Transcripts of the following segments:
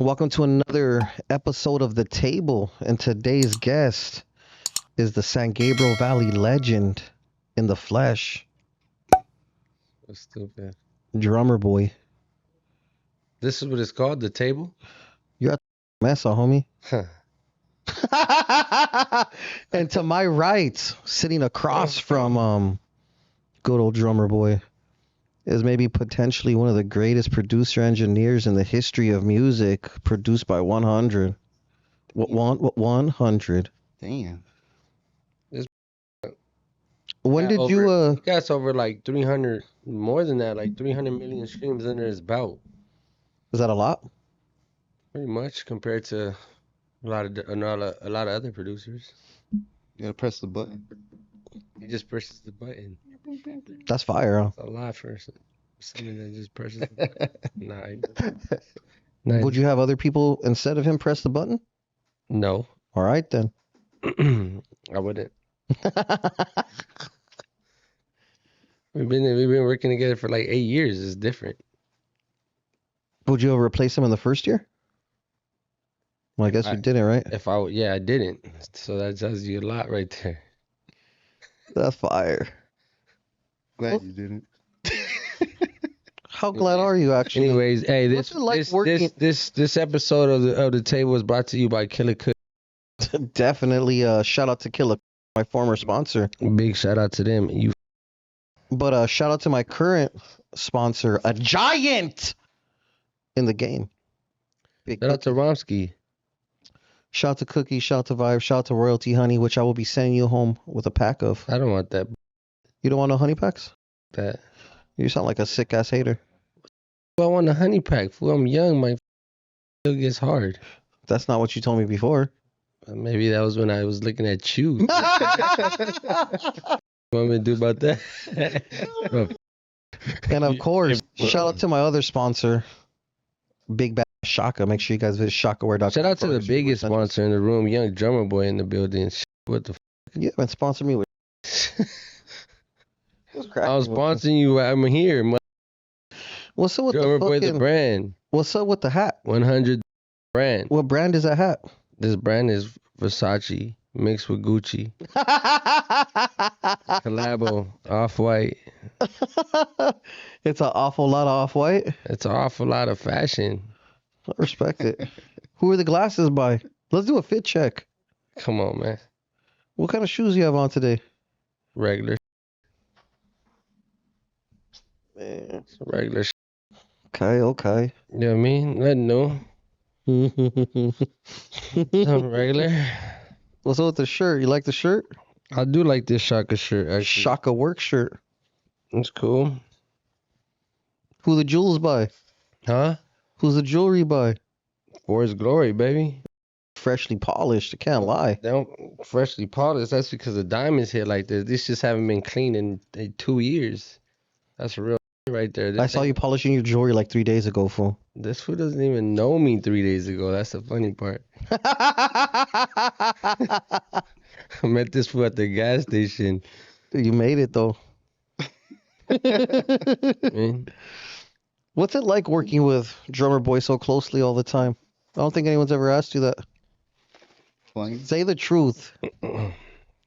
Welcome to another episode of The Table, and today's guest is the San Gabriel Valley legend in the flesh, That's stupid. Drummer Boy. This is what it's called, the table? You're at the mesa, homie. Huh. And to my right, sitting across from good old Drummer Boy, is maybe potentially one of the greatest producer engineers in the history of music, produced by 100. What 100? Damn. When did you He got over like 300, more than that, like 300 million streams under his belt. is that a lot? Pretty much compared to a lot of other producers. You gotta press the button. He just presses the button. That's fire, huh? That's a lot for something that just presses the button. Nah. Would you have other people instead of him press the button? No. All right then. I wouldn't. We've been working together for like 8 years. It's different. Would you ever replace him in the first year? Well, I guess you didn't, right? I didn't. So that tells you a lot right there. That's fire. Glad you didn't. How glad are you, actually? Anyways, hey, What's it like working- this episode of the table was brought to you by Killer Cook. Definitely shout out to Killer, my former sponsor. Big shout out to them. But shout out to my current sponsor, a giant in the game. Big Shout out to Romsky. Shout out to Cookie, shout out to Vibe, shout out to Royalty Honey, which I will be sending you home with a pack of. I don't want that. You don't want no honey packs? That. You sound like a sick ass hater. I want a honey pack. Fool, I'm young. My still gets hard. That's not what you told me before. Maybe that was when I was looking at you. What want me to do about that? And of course, shout out to my other sponsor, Big Bad Shaka. Make sure you guys visit shakaware.com. Shout out to the biggest sponsor in the room, Young Drummer Boy in the building. What the You haven't sponsored me with. I was sponsoring you. I'm here. What's up with Drummer the Boy, the fucking, brand. What's up with the hat? 100 brand. What brand is that hat? This brand is Versace mixed with Gucci. Collabo, Off-White. It's an awful lot of off-white. It's an awful lot of fashion. I respect it. Who are the glasses by? Let's do a fit check. Come on, man. What kind of shoes you have on today? Regular. Man. Regular. Okay. You know what I mean? Let know. Something regular. What's up with the shirt? You like the shirt? I do like this Shaka shirt, actually. Shaka work shirt. It's cool. Who the jewels by? Huh? Who's the jewelry by? For his glory, baby. Freshly polished. I can't lie. They don't freshly polished. That's because the diamonds hit like this. These just haven't been cleaned in 2 years. That's real right there. I saw you polishing your jewelry like 3 days ago, fool. This fool doesn't even know me 3 days ago. That's the funny part. I met this fool at the gas station. You made it though. Man. What's it like working with Drummer Boy so closely all the time? I don't think anyone's ever asked you that. Funny. Say the truth.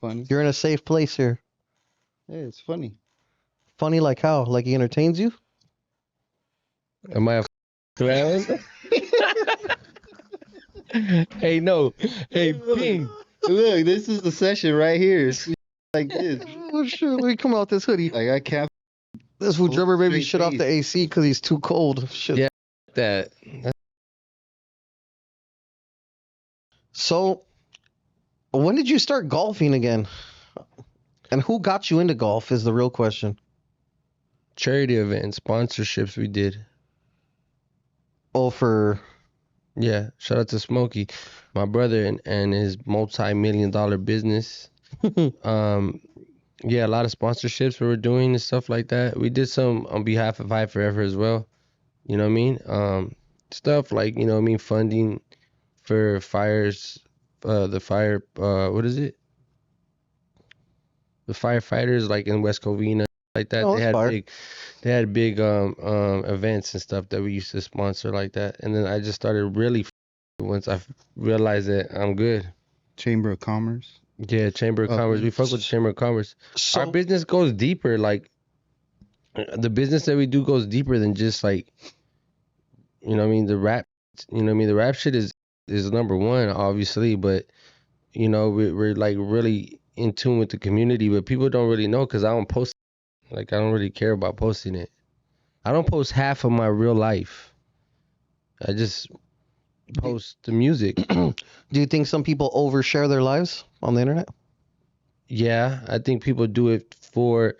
Funny. You're in a safe place here. Yeah, it's funny. Funny like how? Like he entertains you? Am I a clown? Hey, no. Hey, Ping. Look, this is the session right here. It's like this. Oh shit, let me come out this hoodie. Like I can't. This fool Drummer baby Straight shut off the AC because he's too cold. Shit. Yeah. That. So, when did you start golfing again? And who got you into golf is the real question. Charity event, sponsorships we did. Oh, for... Yeah, shout out to Smokey, my brother, and his multi-million-dollar business. Yeah, a lot of sponsorships we were doing and stuff like that. We did some on behalf of High Forever as well. You know what I mean? Stuff like, you know what I mean, funding for fires, what is it? The firefighters like in West Covina. like that. Oh, that's fire. They had big events and stuff that we used to sponsor like that. And then I just started really once I realized that I'm good. Chamber of Commerce. Yeah, Chamber of Commerce. We fuck with the Chamber of Commerce. Our So business goes deeper. Like the business that we do goes deeper than just like, you know what I mean, the rap. You know what I mean, the rap shit is number one, obviously, but you know we're like really in tune with the community, but people don't really know because I don't post. Like I don't really care about posting it. I don't post half of my real life. I just post the music. do you think some people overshare their lives on the internet? Yeah, I think people do it for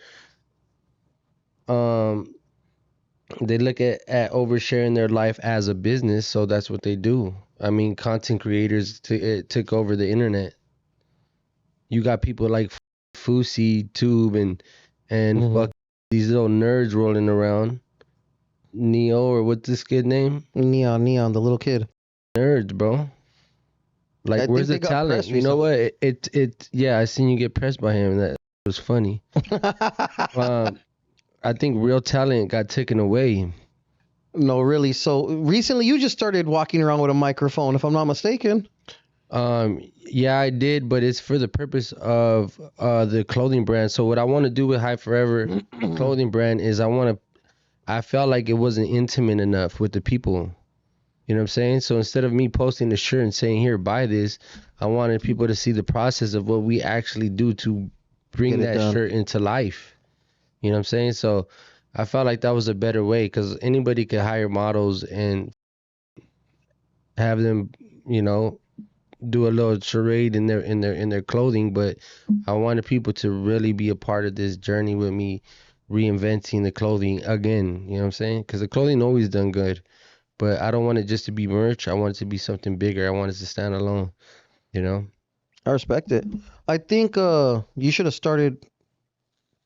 they look at oversharing their life as a business, so that's what they do. I mean, content creators took over the internet. You got people like Fousey, Tube, and fuck these little nerds rolling around. Neo, or what's this kid name? Neon, the little kid. Nerds, bro. Like, I where's think the they got talent? pressed You know recently. what? Yeah, I seen you get pressed by him. That was funny. I think real talent got taken away. No, really. So recently, you just started walking around with a microphone, if I'm not mistaken. Yeah, I did, but it's for the purpose of the clothing brand. So what I want to do with High Forever clothing brand is I felt like it wasn't intimate enough with the people. You know what I'm saying? So instead of me posting the shirt and saying, here, buy this, I wanted people to see the process of what we actually do to bring Get it that done. shirt into life. You know what I'm saying? So I felt like that was a better way because anybody could hire models and have them, you know, do a little charade in their clothing. But I wanted people to really be a part of this journey with me reinventing the clothing again. You know what I'm saying? Because the clothing always done good. But I don't want it just to be merch. I want it to be something bigger. I want it to stand alone, you know? I respect it. I think you should have started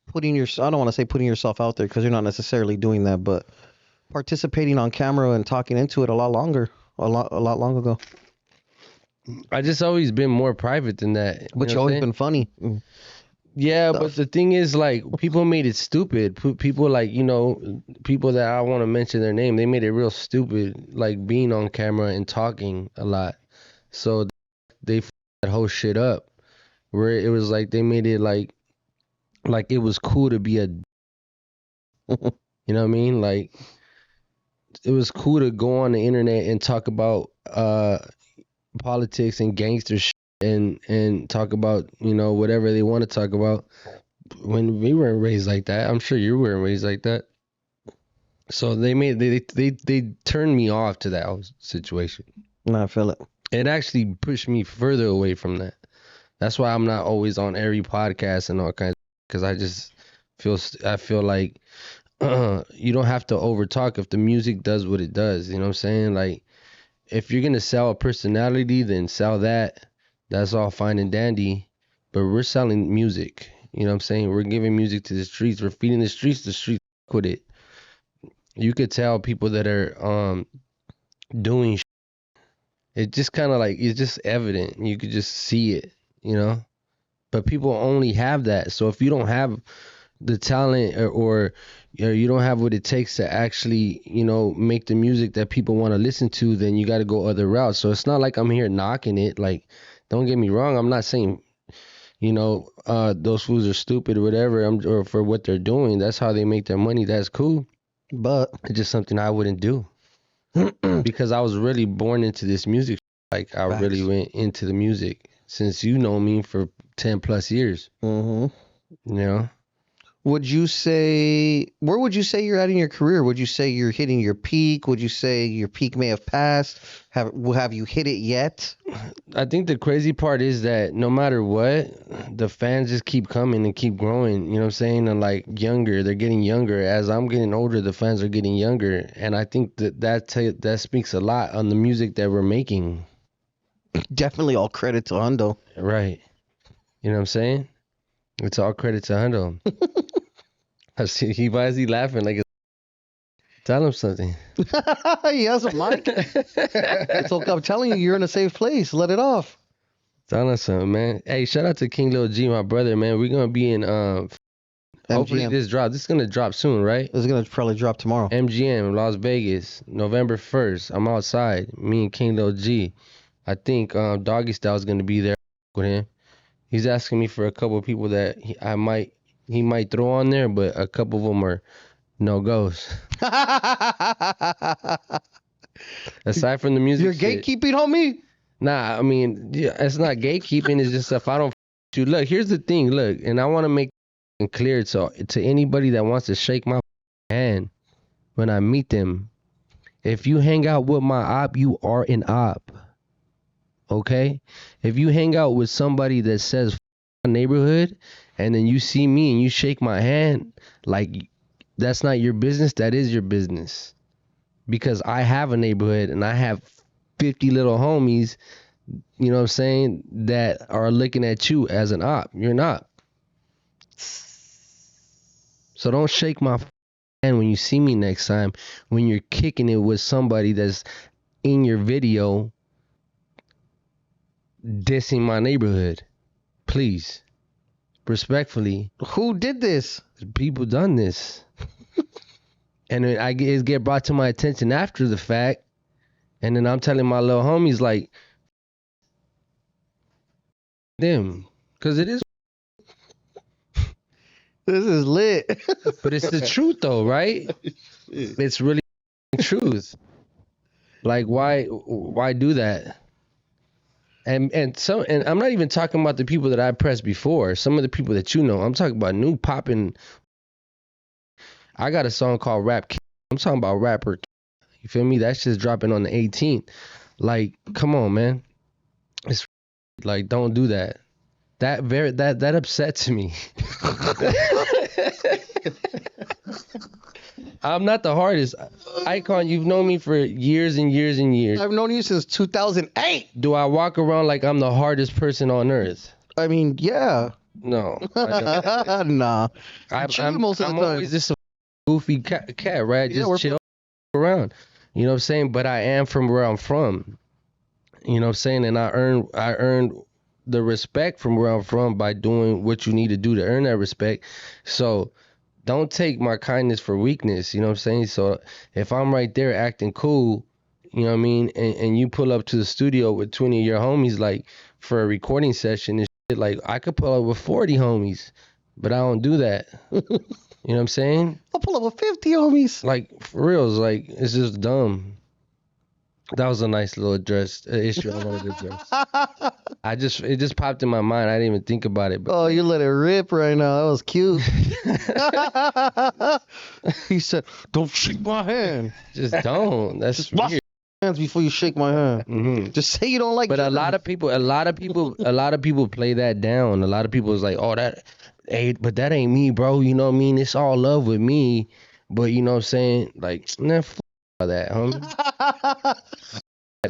putting your. I don't want to say putting yourself out there because you're not necessarily doing that, but participating on camera and talking into it a lot long ago. I just always been more private than that. You But know you've what I'm always saying? been funny. Yeah, but Stuff. the thing is, like, people made it stupid. People, like, you know, people that I want to mention their name, they made it real stupid, like being on camera and talking a lot. So they that whole shit up, where it was like they made it like it was cool to be a, you know what I mean? Like it was cool to go on the internet and talk about politics and gangster shit and talk about, you know, whatever they want to talk about. When we weren't raised like that, I'm sure you weren't raised like that. So they turned me off to that whole situation. No, I feel it. It actually pushed me further away from that. That's why I'm not always on every podcast and all kinds, because I feel like you don't have to over talk if the music does what it does. You know what I'm saying? Like, if you're gonna sell a personality, then sell that. That's all fine and dandy. But we're selling music. You know what I'm saying? We're giving music to the streets. We're feeding the streets with it. You could tell people that are doing it, just kind of like it's just evident. You could just see it, you know? But people only have that. So if you don't have the talent or you don't have what it takes to actually, you know, make the music that people want to listen to, then you got to go other routes. So it's not like I'm here knocking it. Like, don't get me wrong. I'm not saying, you know, those fools are stupid or whatever, or for what they're doing. That's how they make their money. That's cool. But It's just something I wouldn't do because I was really born into this music. Like, I really facts. went into the music since you know me for 10 plus years, hmm you know? Where would you say you're at in your career? Would you say you're hitting your peak? Would you say your peak may have passed? Have you hit it yet? I think the crazy part is that no matter what, the fans just keep coming and keep growing. You know what I'm saying? And like younger, they're getting younger. As I'm getting older, the fans are getting younger, and I think that speaks a lot on the music that we're making. Definitely all credit to Hundo. Right? You know what I'm saying? It's all credit to Hundo. I see. Why is he laughing? Like, tell him something. He has a mic. It's okay. I'm telling you, you're in a safe place. Let it off. Tell him something, man. Hey, shout out to King Lil G, my brother, man. We're gonna be in Hopefully MGM. this drop. This is gonna drop soon, right? This is gonna probably drop tomorrow. MGM, Las Vegas, November 1st. I'm outside. Me and King Lil G. I think Doggy Style's gonna be there with him. He's asking me for a couple of people that he might throw on there, but a couple of them are no goes. Aside from the music, You're shit. gatekeeping, homie. Nah, I mean, yeah, it's not gatekeeping. It's just if I don't you. Look, here's the thing. Look, and I want to make it clear to anybody that wants to shake my hand when I meet them. If you hang out with my op, you are an op. Okay? If you hang out with somebody that says my neighborhood, and then you see me and you shake my hand, like that's not your business. That is your business. Because I have a neighborhood and I have 50 little homies, you know what I'm saying, that are looking at you as an op. You're not. So don't shake my hand when you see me next time, when you're kicking it with somebody that's in your video dissing my neighborhood. Please. Respectfully. Who did this? People done this. And it get brought to my attention after the fact. And then I'm telling my little homies, like, them. Because it is. This is lit. But it's the truth, though, right? It's really the truth. Like, why do that? And I'm not even talking about the people that I pressed before. Some of the people that you know. I'm talking about new popping. I got a song called Rap King. I'm talking about rapper. You feel me? That's just dropping on the 18th. Like, come on, man. It's like, don't do that. That upsets me. I'm not the hardest. Eyekon, you've known me for years and years and years. I've known you since 2008. Do I walk around like I'm the hardest person on earth? I mean, yeah. No. I don't. Nah. I'm most of the time. always just a goofy cat, right? Yeah, Just chill around. You know what I'm saying? But I am from where I'm from. You know what I'm saying? And I earned the respect from where I'm from by doing what you need to do to earn that respect. So don't take my kindness for weakness. You know what I'm saying? So if I'm right there acting cool, you know what I mean? And you pull up to the studio with 20 of your homies, like for a recording session and shit, like I could pull up with 40 homies, but I don't do that. You know what I'm saying? I'll pull up with 50 homies. Like, for real, it's just dumb. That was a nice little issue I wanted to address. It just popped in my mind. I didn't even think about it. But Oh, you let it rip right now. That was cute. He said, "Don't shake my hand. just don't. That's Wash weird. your hands before you shake my hand. Hmm. Just say you don't like." But a germs." lot of people play that down. A lot of people is like, oh, but that ain't me, bro. You know what I mean? It's all love with me. But you know what I'm saying? Like, nah, all that, homie.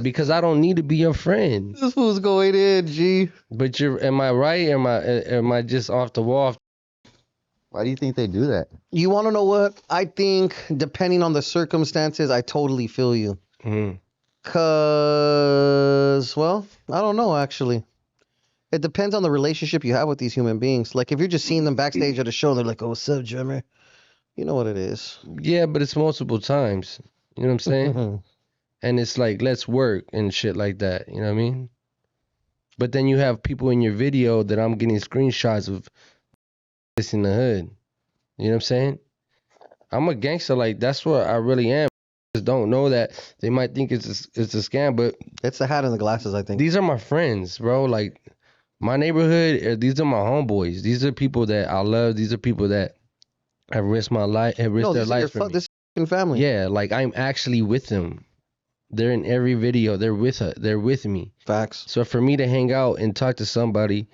Because I don't need to be your friend. This fool's going in, G. But am I right? Am I just off the wall? Why do you think they do that? You want to know what? I think depending on the circumstances, I totally feel you. Mm. Cause, well, I don't know actually. It depends on the relationship you have with these human beings. Like if you're just seeing them backstage at a show and they're like, "Oh, what's up, drummer?" You know what it is. Yeah, but it's multiple times. You know what I'm saying? And it's like, let's work and shit like that. You know what I mean? But then you have people in your video that I'm getting screenshots of this in the hood. You know what I'm saying? I'm a gangster. Like, that's what I really am. Just don't know that. They might think it's a scam, but It's the hat and the glasses, I think. these are my friends, bro. Like, my neighborhood, these are my homeboys. These are people that I love. These are people that have risked my life, have risked their lives for me. This is your family. Yeah, like I'm actually with them. They're in every video. They're with me. Facts. So for me to hang out and talk to somebody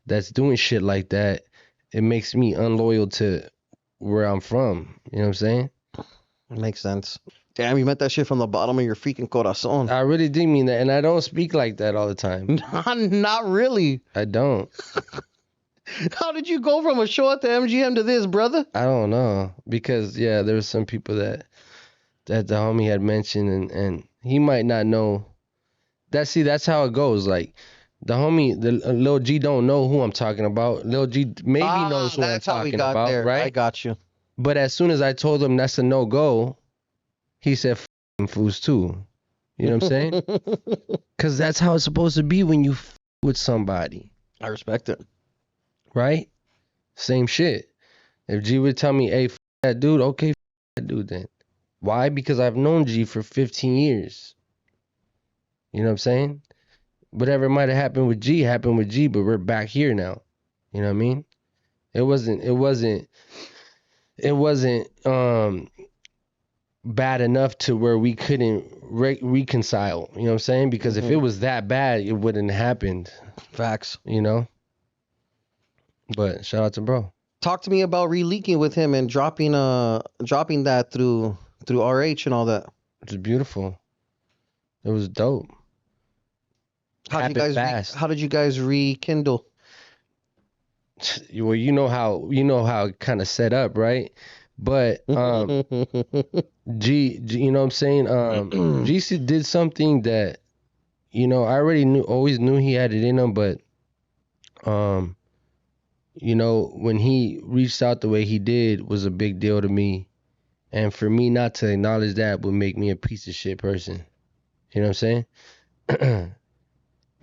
that's doing shit like that, it makes me unloyal to where I'm from. You know what I'm saying? It makes sense. Damn, you meant that shit from the bottom of your freaking corazon. I really do mean that, and I don't speak like that all the time. Not really. I don't. How did you go from a show at the MGM to this, brother? I don't know, because there were some people that the homie had mentioned, and he might not know. That's how it goes. Like, The homie, the Lil G don't know who I'm talking about. Lil G maybe knows who I'm That's how we talking got about, there. right? I got you. But as soon as I told him that's a no-go, he said, "F them fools too." You know what I'm saying? Because that's how it's supposed to be when you with somebody, I respect it. right? Same shit. If G would tell me, hey, that dude, okay, that dude then. Why? Because I've known G for 15 years. You know what I'm saying? Whatever might have happened with G happened with G, but we're back here now. You know what I mean? It wasn't bad enough to where we couldn't reconcile. You know what I'm saying? Because if it was that bad, it wouldn't have happened. Facts. You know? But shout out to bro. Talk to me about releaking with him and dropping that through RH and all that. It's beautiful. It was dope. Happened fast. How did you guys rekindle? Well, you know how it kind of set up, right? But G, you know what I'm saying? GC did something that, I always knew he had it in him, but when he reached out the way he did was a big deal to me. And for me not to acknowledge that would make me a piece of shit person. You know what I'm saying?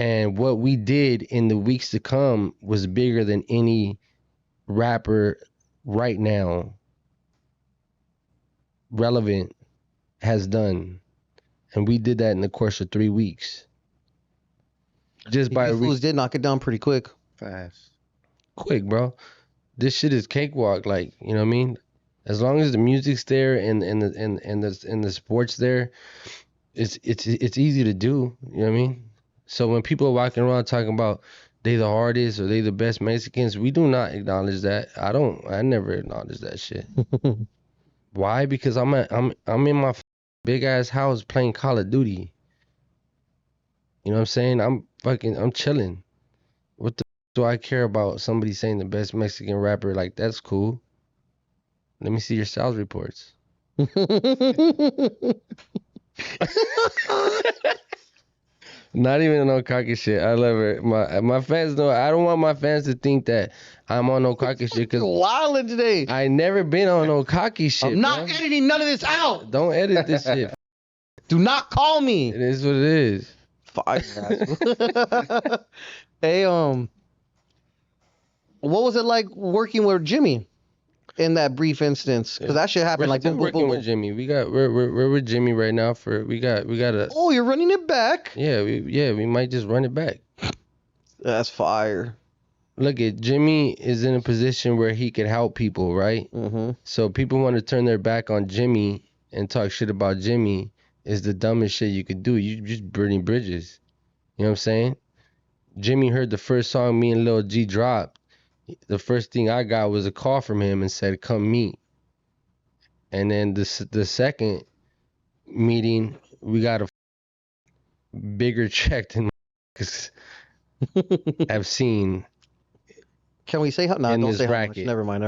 And what we did in the weeks to come was bigger than any rapper right now relevant has done. And we did that in the course of 3 weeks. Just by You fools did knock it down pretty quick. Fast. quick, bro. This shit is cakewalk, like, you know what I mean? As long as the music's there and the sports there, it's easy to do, you know what I mean? So when people are walking around talking about they the hardest or they the best Mexicans, we do not acknowledge that. I never acknowledge that shit. Why? Because I'm in my big ass house playing Call of Duty. You know what I'm saying? I'm chilling. What the do I care about somebody saying the best Mexican rapper? Like, that's cool. Let me see your sales reports. Not even no cocky shit. I love it. My fans know. I don't want my fans to think that I'm on no cocky shit because Wildin' today. I never been on no cocky shit. I'm not bro. editing none of this out. Don't edit this shit. Do not call me. It is what it is. Fire. Hey, what was it like working with Jimmy in that brief instance? Because that shit We're happened like still boom, boom, working boom, with boom. Jimmy. We're with Jimmy right now we got a Oh, you're running it back? we might just run it back. That's fire. Look at Jimmy is in a position where he could help people, right? Mm-hmm. So people want to turn their back on Jimmy and talk shit about Jimmy is the dumbest shit you could do. You just burning bridges. You know what I'm saying? Jimmy heard the first song me and Lil G dropped. The first thing I got was a call from him and said, "Come meet." And then the second meeting, we got a bigger check than I've seen Can we say how? No, in don't this say how much. bracket. Never mind.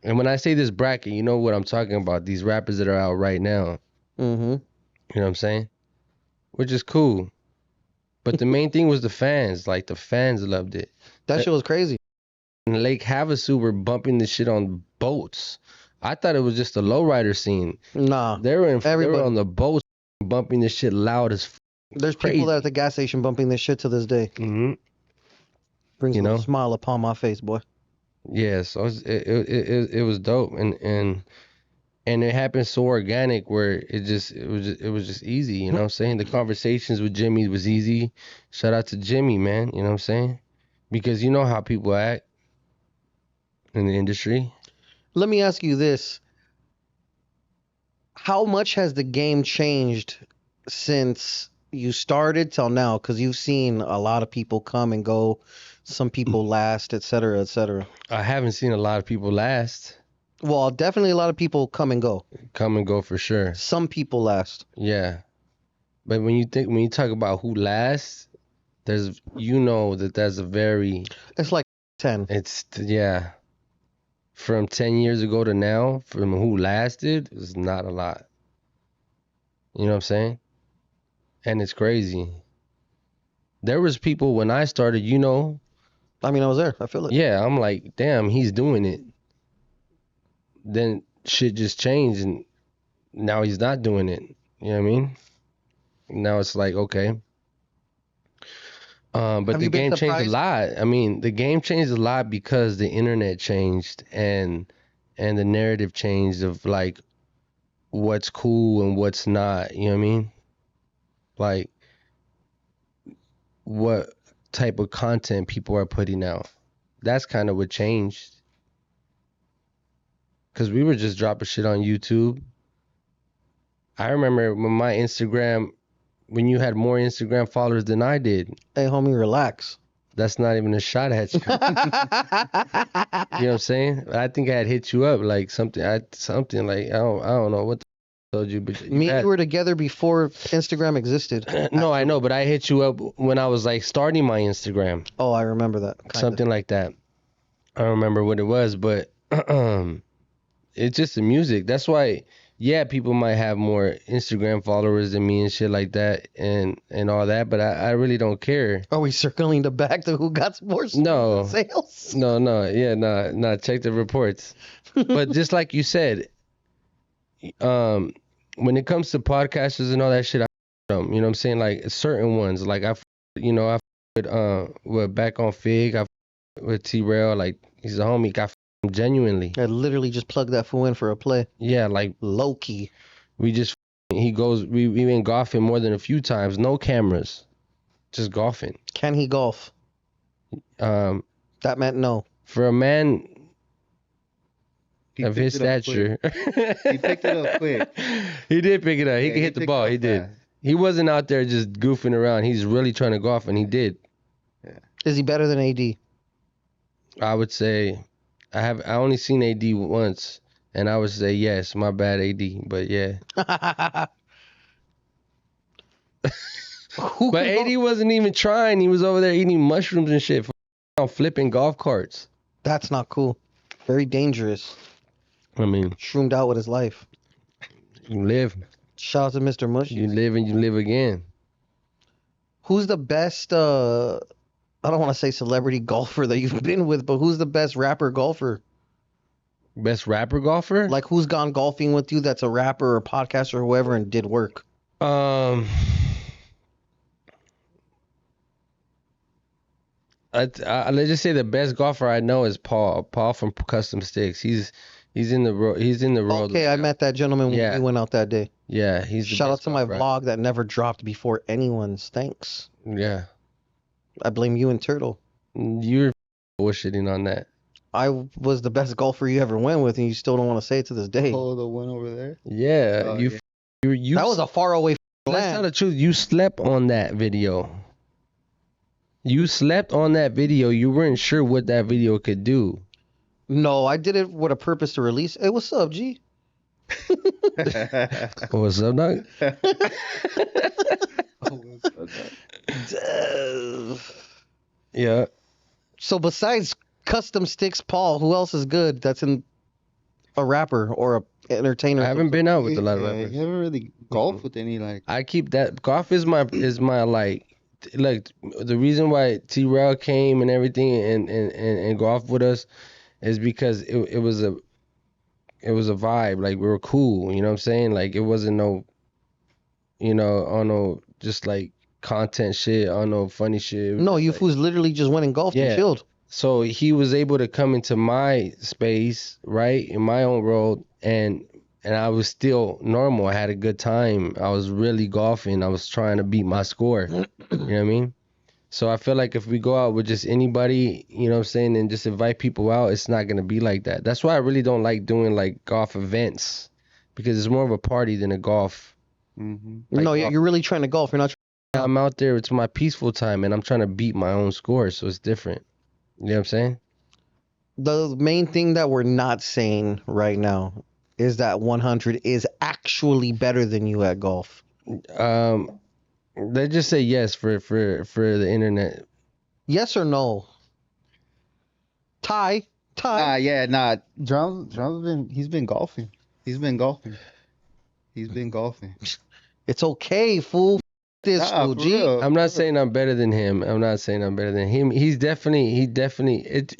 And when I say this bracket, you know what I'm talking about. These rappers that are out right now. Mm-hmm. You know what I'm saying? Which is cool. But the main thing was the fans. Like, the fans loved it. That shit was crazy. In Lake Havasu were bumping this shit on boats. I thought it was just a lowrider scene. Nah. They were on the boats bumping this shit loud as There's crazy. people at the gas station bumping this shit to this day. Mm-hmm. Brings a smile upon my face, boy. Yeah, so it was dope, and it happened so organic where it was just easy. You know what I'm saying? The conversations with Jimmy was easy. Shout out to Jimmy, man. You know what I'm saying? Because you know how people act in the industry. Let me ask you this. How much has the game changed since you started till now? Because you've seen a lot of people come and go. Some people last, et cetera, et cetera. I haven't seen a lot of people last. Well, definitely a lot of people come and go. Come and go for sure. Some people last. Yeah. But when you talk about who lasts, there's a very It's like 10. yeah. From 10 years ago to now, from who lasted, is not a lot. You know what I'm saying? And it's crazy. There was people when I started, I mean, I was there. I feel it. yeah, I'm like, damn, he's doing it. Then shit just changed and now he's not doing it. You know what I mean? Now it's like, okay. But Have the you been game changed a surprised? lot. I mean, the game changed a lot because the internet changed and the narrative changed of like what's cool and what's not. You know what I mean? Like what type of content people are putting out. That's kind of what changed. Cause we were just dropping shit on YouTube. I remember when my Instagram, when you had more Instagram followers than I did. Hey, homie, relax. That's not even a shot at you. You know what I'm saying? I think I had hit you up like something like I don't know what the told you, but Me and you were together before Instagram existed. no, I know, but I hit you up when I was like starting my Instagram, Oh, I remember that. Kinda. something like that. I don't remember what it was, but it's just the music. That's why, yeah, people might have more Instagram followers than me and shit like that, and all that. But I really don't care. Are we circling the back to who got more No. sales? No. Check the reports. But just like you said, when it comes to podcasters and all that shit, I them. You know what I'm saying? Like certain ones, like I with Back on Fig, with T-Rail, like he's a homie. I him genuinely. I literally just plugged that fool in for a play. Yeah, like Low key. we just he goes. We been golfing more than a few times. No cameras, just golfing. Can he golf? Um, That meant no. for a man He of picked his it up stature, He picked it up quick. He did pick it up. He Yeah, could hit the picked ball. it up He did. fast. He wasn't out there just goofing around. He's really trying to golf, and he did. Is he better than AD? I would say I only seen AD once, and I would say yes. My bad, AD. But yeah, Who but can AD go- wasn't even trying. He was over there eating mushrooms and shit, flipping golf carts. That's not cool. Very dangerous. I mean, Shroomed out with his life. you live, Shout out to Mr. Mush. you live, and you live again. Who's the best, I don't want to say celebrity golfer that you've been with, but who's the best rapper golfer? Best rapper golfer? Like, who's gone golfing with you that's a rapper or podcaster or whoever and did work? Let's just say the best golfer I know is Paul. Paul from Custom Sticks. He's in the world. Okay, I met that gentleman when Yeah. we went out that day. Yeah, he's the Shout out best to my golfer. vlog that never dropped before anyone's. Thanks. Yeah, I blame you and Turtle. you're bullshitting on that. I was the best golfer you ever went with, and you still don't want to say it to this day. Oh, the one over there. Yeah, Oh, you yeah. you. That was a far away Let's tell land. the truth. You slept on that video. You slept on that video. You weren't sure what that video could do. No, I did it with a purpose to release. Hey, what's up, G? What's up, dog? Yeah. So besides Custom Sticks Paul, who else is good that's in a rapper or a entertainer? I haven't been out with a lot of Yeah, rappers. you haven't really golfed with any like. I keep that. Golf is my like the reason why T-Rail came and everything and golf with us is because it was a vibe. Like we were cool, you know what I'm saying? Like it wasn't no, on no just like content shit, on no funny shit. It was No, just you like- fools literally just went and golfed Yeah. and chilled. So he was able to come into my space, right, in my own world, and I was still normal. I had a good time. I was really golfing. I was trying to beat my score. You know what I mean? So I feel like if we go out with just anybody, you know what I'm saying, and just invite people out, it's not gonna be like that. That's why I really don't like doing like golf events, because it's more of a party than a golf. Mm-hmm. Like, No, you're really trying to golf. You're not. I'm out there. It's my peaceful time, and I'm trying to beat my own score, so it's different. You know what I'm saying? The main thing that we're not saying right now is that 100 is actually better than you at golf. They just say yes for the internet. Yes or no? Ty. Nah. Drum's he's been golfing. He's been golfing. It's okay, fool. This Nah, fool, for G. real. I'm not saying I'm better than him. I'm not saying I'm better than him. He definitely.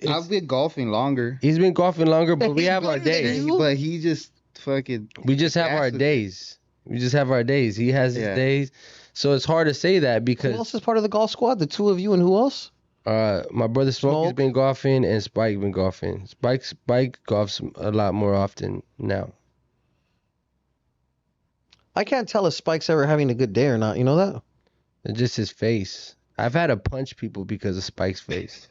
I've been golfing longer. He's been golfing longer, but we He's have our better than days. you. But he just fucking. We just have our gases it. days. We just have our days. He has his Yeah. days. So it's hard to say that Who else because is part of the golf squad? The two of you and who else? my brother Smokey's Smoke. been golfing and Spike been golfing. Spike golfs a lot more often now. I can't tell if Spike's ever having a good day or not. You know that? It's just his face. I've had to punch people because of Spike's face.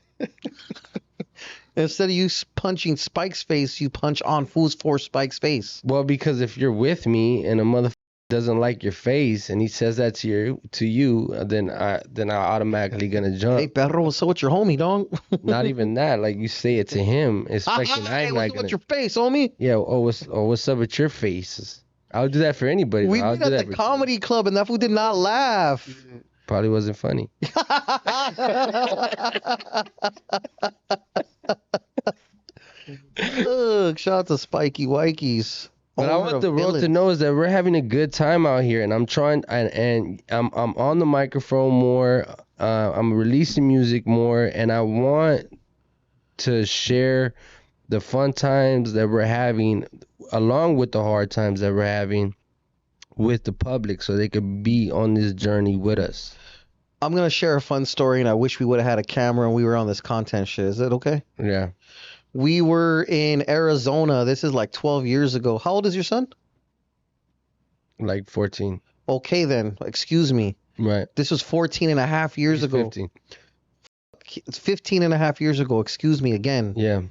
Instead of you punching Spike's face, you punch on fool's for Spike's face. Well, because if you're with me and a motherfucker doesn't like your face and he says that to you, then I automatically gonna jump. Hey, perro, what's up with your homie, dog? Not even that. Like you say it to him, expecting Hey, I'm what's not up gonna. with your face, homie? Yeah. What's up with your face? I'll do that for anybody. We I'll met do at that the for you. comedy club and that fool did not laugh. Probably wasn't funny. Look, shout out to Spiky Wikeys. But I Owner want of the world to Village. know is that we're having a good time out here, and I'm trying, and I'm on the microphone more. I'm releasing music more, and I want to share the fun times that we're having, along with the hard times that we're having, with the public, so they could be on this journey with us. I'm gonna share a fun story, and I wish we would have had a camera and we were on this content shit. Is that okay? Yeah, We were in Arizona. This is like 12 years ago. How old is your son? like 14. Okay, then. Excuse me. Right. This was 14 and a half years He's ago. 15. It's 15 and a half years ago. Excuse me again. Yeah.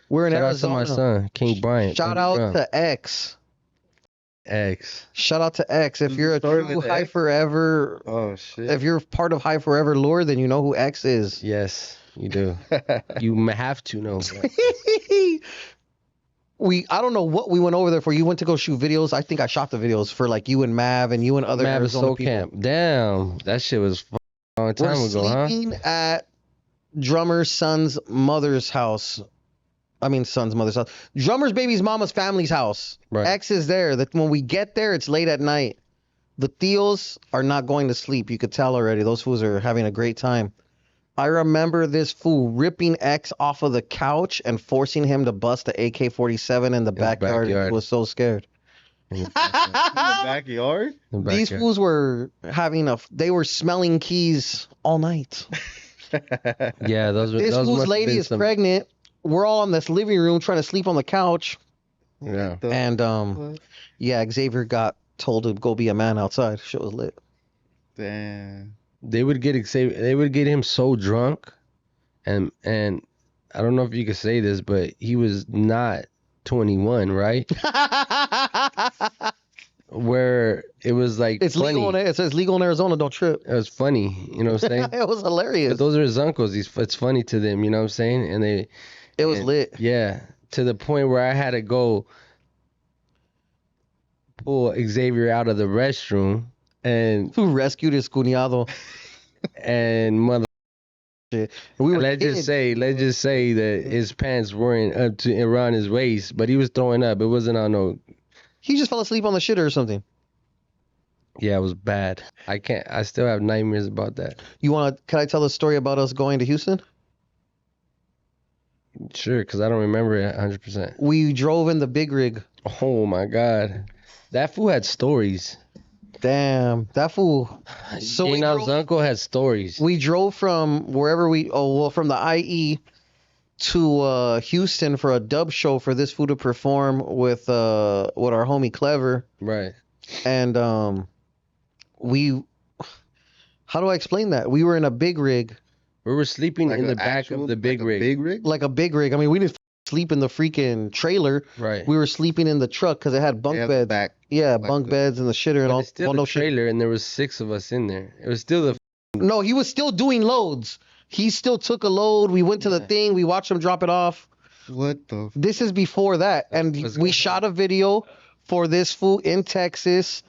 We're in Shout out to Arizona. my son, King Bryant. Shout Andy out Brown. to X. X. Shout out to X. If Who's you're the a story true with High X? Forever, Oh shit. if you're part of High Forever lore, then you know who X is. Yes, you do. You have to know. I don't know what we went over there for. You went to go shoot videos. I think I shot the videos for like you and Mav and you and other Mavis Arizona Soul people. Camp. Damn, that shit was a long time We're ago, huh? sleeping at drummer's son's mother's house. I mean, son's mother's house. Drummer's baby's mama's family's house. Right. X is there. That when we get there, it's late at night. The Theos are not going to sleep. You could tell already. Those fools are having a great time. I remember this fool ripping X off of the couch and forcing him to bust the AK-47 in the backyard. He backyard. was so scared. In the backyard? These fools were they were smelling keys all night. Yeah, those This must fool's have lady been is some. pregnant. We're all in this living room trying to sleep on the couch. Yeah. And What? yeah, Xavier got told to go be a man outside. Shit was lit. Damn. They would get him so drunk, and I don't know if you could say this, but he was not 21, right? Where it was like It's funny. legal. It says legal in Arizona. Don't trip. It was funny, you know what I'm saying? It was hilarious. But those are his uncles. It's funny to them, you know what I'm saying? And It was and- lit. Yeah, to the point where I had to go pull Xavier out of the restroom and Who rescued his cuñado? mother. And we were Let's kids. just say that his pants weren't up to around his waist, but he was throwing up. It wasn't on no. He just fell asleep on the shitter or something. Yeah, it was bad. I still have nightmares about that. Can I tell the story about us going to Houston? Sure, because I don't remember it 100%. We drove in the big rig. Oh my God, that fool had stories. Damn, that fool. So we Enoch's drove, uncle had stories. we drove from wherever from the IE to Houston for a dub show for this fool to perform with our homie Clever. Right. And how do I explain that? We were in a big rig, We were sleeping Like in an the back actual- of the big like a rig. Big rig? like a big rig. I mean, we didn't sleep in the freaking trailer. Right. We were sleeping in the truck because it had bunk Yeah, beds. back. Yeah, like bunk the- beds and the shitter and But all. it's still well, a no shit. trailer, and there was 6 of us in there. It was still the. No, he was still doing loads. He still took a load. We went to the Yeah. thing. We watched him drop it off. What the? This is before that. And What's we going shot a video for this fool in Texas.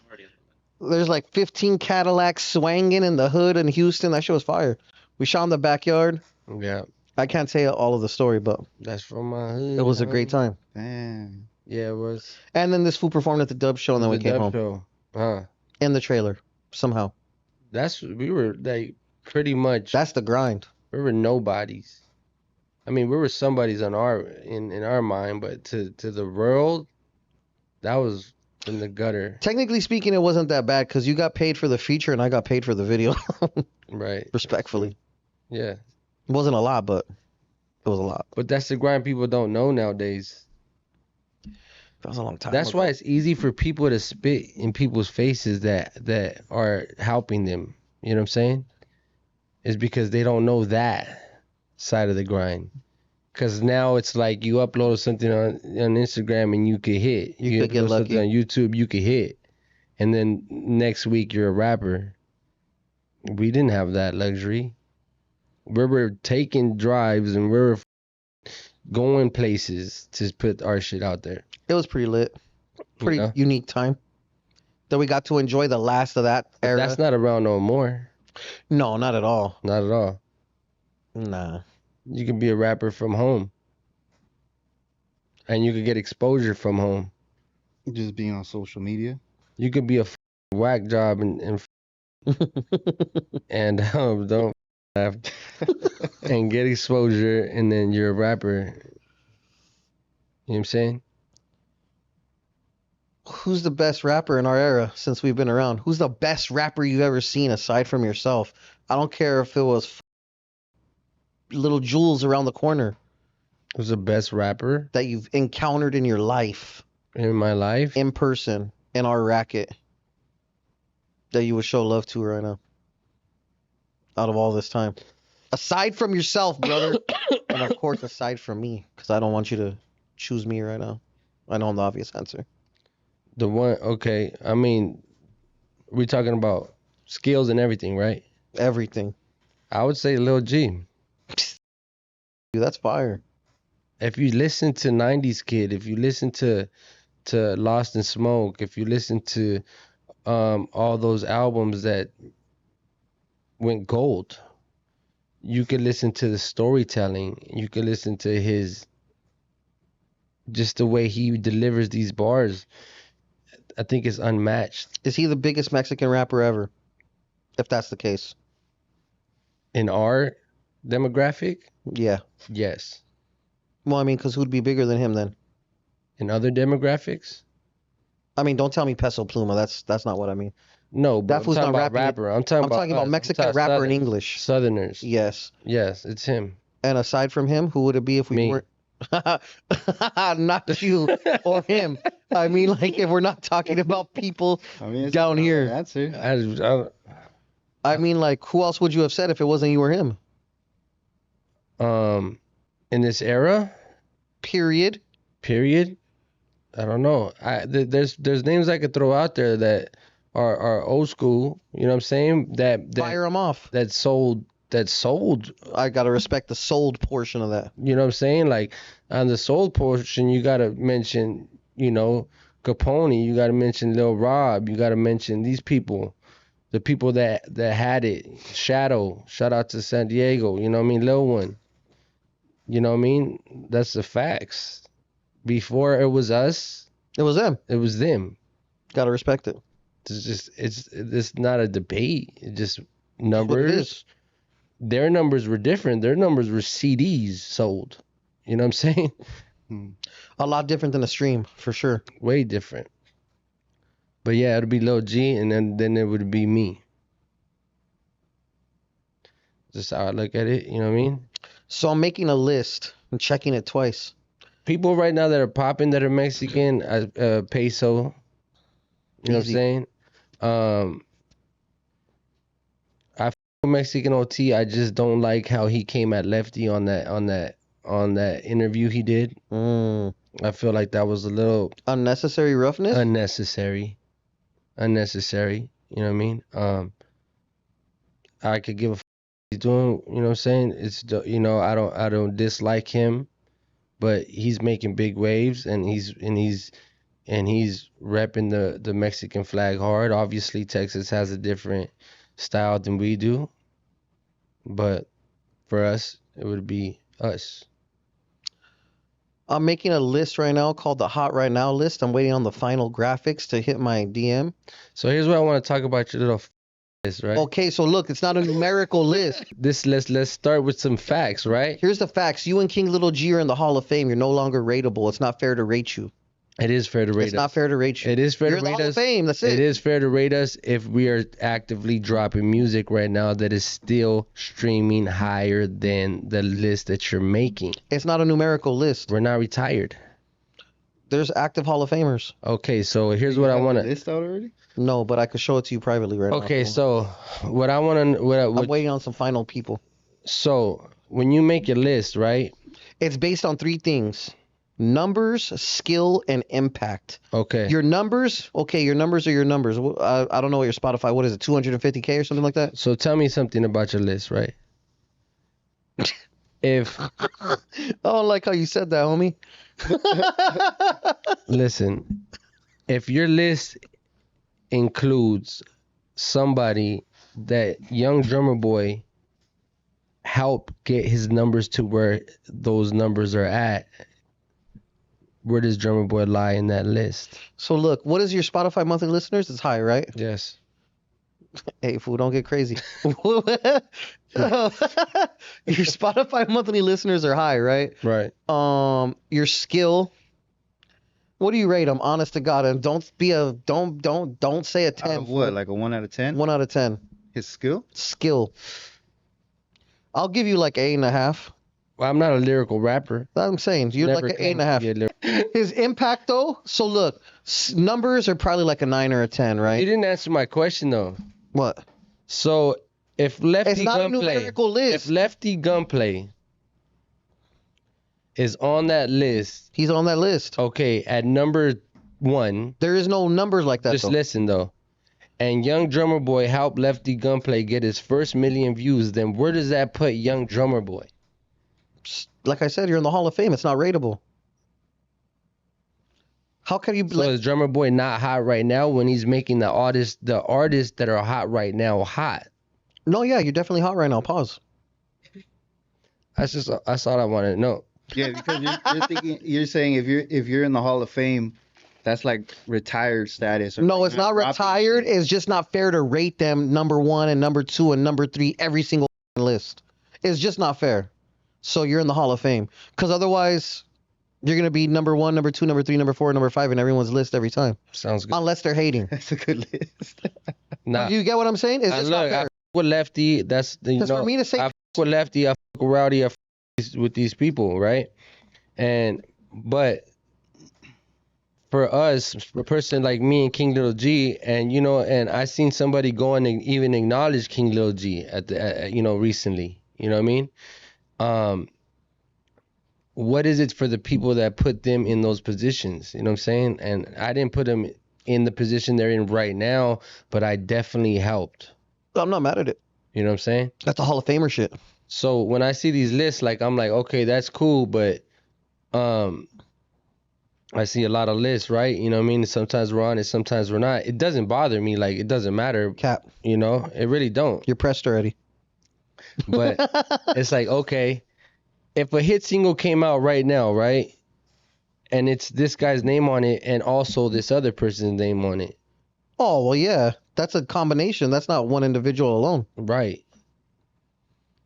There's like 15 Cadillacs swanging in the hood in Houston. That shit was fire. We shot in the backyard. Yeah, I can't say all of the story, but that's from my hood. it was a great time. Damn. Yeah, it was. And then this fool performed at the dub show, and then we The came dub home show. Huh. in the trailer somehow. we were like pretty much That's the grind. we were nobodies. I mean, we were somebody's in our mind, but to the world, that was in the gutter, Technically speaking, it wasn't that bad because you got paid for the feature and I got paid for the video. right? Respectfully. Yeah, It wasn't a lot, but it was a lot. but that's the grind people don't know nowadays. That was a long time That's ago. why it's easy for people to spit in people's faces that are helping them. You know what I'm saying? It's because they don't know that side of the grind. Because now it's like you upload something on Instagram and you could hit. You could get upload something lucky. on YouTube, you could hit. And then next week you're a rapper. We didn't have that luxury. We were taking drives and we were going places to put our shit out there. It was pretty lit. Pretty know? unique time. That we got to enjoy the last of that But era. that's not around no more. No, not at all. Not at all. Nah. You can be a rapper from home. And you could get exposure from home. Just being on social media. You could be a whack job and don't laugh and get exposure, and then you're a rapper. You know what I'm saying? Who's the best rapper in our era since we've been around? Who's the best rapper you've ever seen aside from yourself? I don't care if it was Little Jules around the corner Who's the best rapper that you've encountered in your life, in my life? in person, in our racket, that you would show love to right now? Out of all this time. Aside from yourself, brother. And of course, aside from me, because I don't want you to choose me right now. I know I'm the obvious answer. The one, okay. I mean, we're talking about skills and everything, right? Everything. I would say Lil G. Dude, that's fire. If you listen to 90s Kid, if you listen to Lost in Smoke, if you listen to all those albums that went gold, you could listen to the storytelling. You could listen to his, just the way he delivers these bars. I think it's unmatched. Is he the biggest Mexican rapper ever? If that's the case. In our demographic, Yeah. yes. Well, I mean, because who'd be bigger than him then? In other demographics, I mean, don't tell me Peso Pluma. That's not what I mean. no, but That I'm fool's talking not about rapping. rapper. I'm I'm talking about us. Mexican talking rapper in Southern- English. Southerners. Yes. Yes, it's him. And aside from him, who would it be if we Me. weren't? Not you or him. I mean, like, if we're not talking about people I mean, it's down a valid here. answer. I mean, like, who else would you have said if it wasn't you or him? In this era, Period. I don't know. There's names I could throw out there that are old school. You know what I'm saying? Fire them off. That sold. I gotta respect the sold portion of that. You know what I'm saying? Like on the sold portion, you gotta mention, Capone. You gotta mention Lil Rob. You gotta mention these people, the people that had it. Shadow. Shout out to San Diego. You know what I mean? Lil One. You know what I mean? That's the facts. Before it was us, It was them. it was them. Gotta respect it. It's not a debate. It's just That's what it numbers. is. Their numbers were different. Their numbers were CDs sold. You know what I'm saying? A lot different than a stream, for sure. Way different. But yeah, it'd be Lil G, and then it would be me. Just how I look at it. You know what I mean? So I'm making a list and checking it twice. People right now that are popping that are Mexican, peso. You know Easy. what I'm saying? I f with Mexican OT. I just don't like how he came at Lefty on that interview he did. I feel like that was a little Unnecessary roughness? unnecessary. Unnecessary. You know what I mean? I could give a f he's doing. You know what I'm saying? I don't dislike him, but he's making big waves and he's repping the Mexican flag hard. Obviously, Texas has a different style than we do, but for us, it would be us. I'm making a list right now called the Hot Right Now list. I'm waiting on the final graphics to hit my DM. So here's what I want to talk about your little list, right? Okay, so look, it's not a numerical list. Let's start with some facts, right? Here's the facts. You and King Little G are in the Hall of Fame. You're no longer rateable. It's not fair to rate you. It is fair to rate It's us. not fair to rate you. It is fair You're to in the rate Hall of us. Fame. That's it. It is fair to rate us if we are actively dropping music right now that is still streaming higher than the list that you're making. It's not a numerical list. We're not retired. There's active Hall of Famers. Okay, so here's You what I have a want to. list out already? No, but I could show it to you privately right now. Okay, so what I want to. I'm waiting on some final people. So when you make your list, right? It's based on 3 things: numbers, skill, and impact. Okay. Your numbers, okay, your numbers are your numbers. I don't know what your Spotify, what is it, 250K or something like that? So tell me something about your list, right? If I don't like how you said that, homie. listen, if your list includes somebody that young drummer boy help get his numbers to where those numbers are at, where does drummer boy lie in that list? So look, what is your Spotify monthly listeners? It's high, right? Yes. Hey, fool, don't get crazy. Your Spotify monthly listeners are high, right? Right. Your skill. What do you rate them? Honest to God, and don't say a 10. Out of what? Like a 1 out of 10? 1 out of 10. His skill? Skill. I'll give you like 8.5. Well, I'm not a lyrical rapper. I'm saying you're Never like an claimed to 8.5. be a lyrical. His impact though. So look, numbers are probably like a 9 or a 10, You right? didn't answer my question though. What? So if Lefty It's not a Gunplay, numerical list. if Lefty Gunplay is on that list, He's on that list. okay, at number 1, There is no numbers like that just though. listen though. And Young Drummer Boy helped Lefty Gunplay get his first 1,000,000 views, then where does that put Young Drummer Boy? Like I said, you're in the Hall of Fame. It's not rateable. How can you? So is Drummer Boy not hot right now when he's making the artists that are hot right now hot? No, yeah, you're definitely hot right now. Pause. That's all I wanted to know. Yeah, because you're saying if you're in the Hall of Fame, that's like retired status. Or No, like it's not dropping retired. shit. It's just not fair to rate them number 1 and number 2 and number 3 every single list. It's just not fair. So you're in the Hall of Fame, because otherwise you're gonna be number 1, number 2, number 3, number 4, number 5 in everyone's list every time, Sounds good. unless they're hating. That's a good list. Nah, You get what I'm saying? It's just not look, I fair. fuck with Lefty. That's you Because know, for me to say I fuck with Lefty. I fuck with Rowdy. I fuck with these people, right? But for us, a person like me and King Little G, and and I seen somebody go and even acknowledge King Little G recently. You know what I mean? What is it for the people that put them in those positions? You know what I'm saying? And I didn't put them in the position they're in right now, but I definitely helped. I'm not mad at it. You know what I'm saying? That's the Hall of Famer shit. So when I see these lists, like I'm like, okay, that's cool, but I see a lot of lists, right? You know what I mean? Sometimes we're on it, sometimes we're not. It doesn't bother me, like it doesn't matter, Cap, it really don't. you're pressed already. But it's like, okay, if a hit single came out right now, right? And it's this guy's name on it and also this other person's name on it. Oh well, yeah, that's a combination. That's not one individual alone. Right.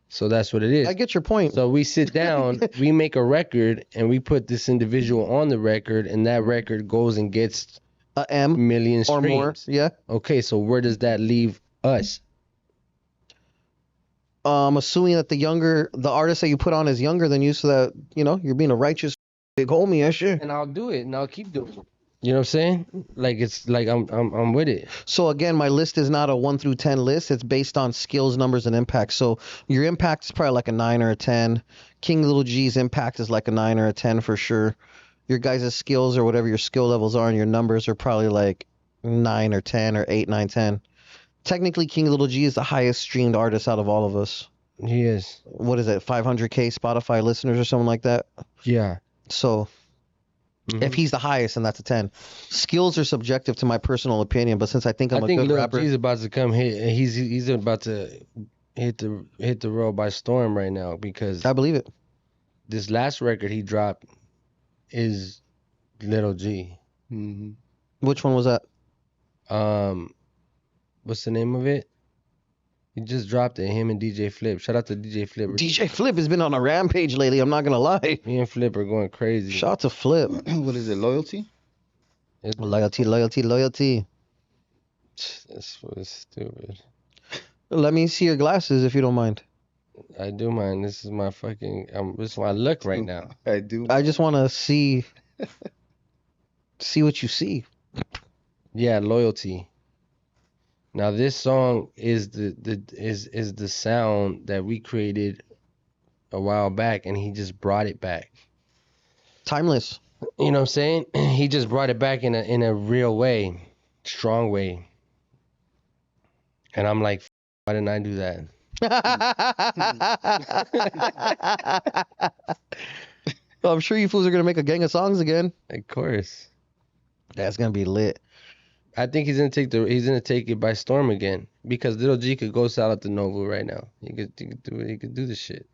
So that's what it is. I get your point. So we sit down, we make a record, and we put this individual on the record, and that record goes and gets A M million or streams. more. Yeah. Okay, so where does that leave us? Assuming that the artist that you put on is younger than you, so that you're being a righteous big homie and shit. And I'll do it, and I'll keep doing it. You know what I'm saying? Like it's like I'm with it. So again, my list is not a 1 through 10 list. It's based on skills, numbers, and impact. So your impact is probably like a 9 or a 10. King Little G's impact is like a 9 or a 10 for sure. Your guys' skills or whatever your skill levels are and your numbers are probably like 9 or 10 or 8, 9, 10. Technically, King Little G is the highest streamed artist out of all of us. He is. What is it, 500K Spotify listeners or something like that? Yeah. So if he's the highest, then that's a 10. Skills are subjective to my personal opinion, but since I think I'm a good Lil rapper, G's about to come hit. He's about to hit the road by storm right now because I believe it. this last record he dropped is Little G. Mm-hmm. Which one was that? What's the name of it? He just dropped it. Him and DJ Flip. Shout out to DJ Flip. DJ Flip has been on a rampage lately. I'm not gonna lie. Me and Flip are going crazy. Shout out to Flip. What is it? Loyalty? Loyalty, loyalty, loyalty. That's stupid. Let me see your glasses if you don't mind. I do mind. This is my fucking. This is my look right now. I do. I just want to see what you see. Yeah, loyalty. Now this song is the sound that we created a while back, and he just brought it back. Timeless. You know what I'm saying? He just brought it back in a real way, strong way. And I'm like, why didn't I do that? Well, I'm sure you fools are gonna make a gang of songs again. Of course. That's gonna be lit. I think he's gonna take it by storm again, because Little G could go sell out the Novo right now. He could do this shit.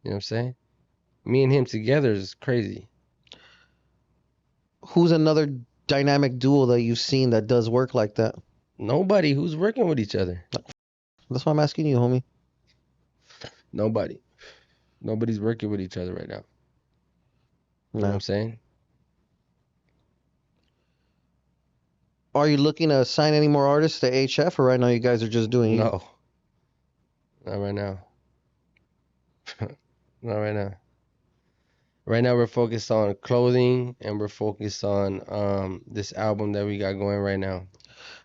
You know what I'm saying? Me and him together is crazy. Who's another dynamic duo that you've seen that does work like that? Nobody who's working with each other. That's why I'm asking you, homie. Nobody. Nobody's working with each other right now. You know what I'm saying? Are you looking to sign any more artists to HF, or right now you guys are just doing No. Not right now. Not right now. Right now we're focused on clothing, and we're focused on this album that we got going right now.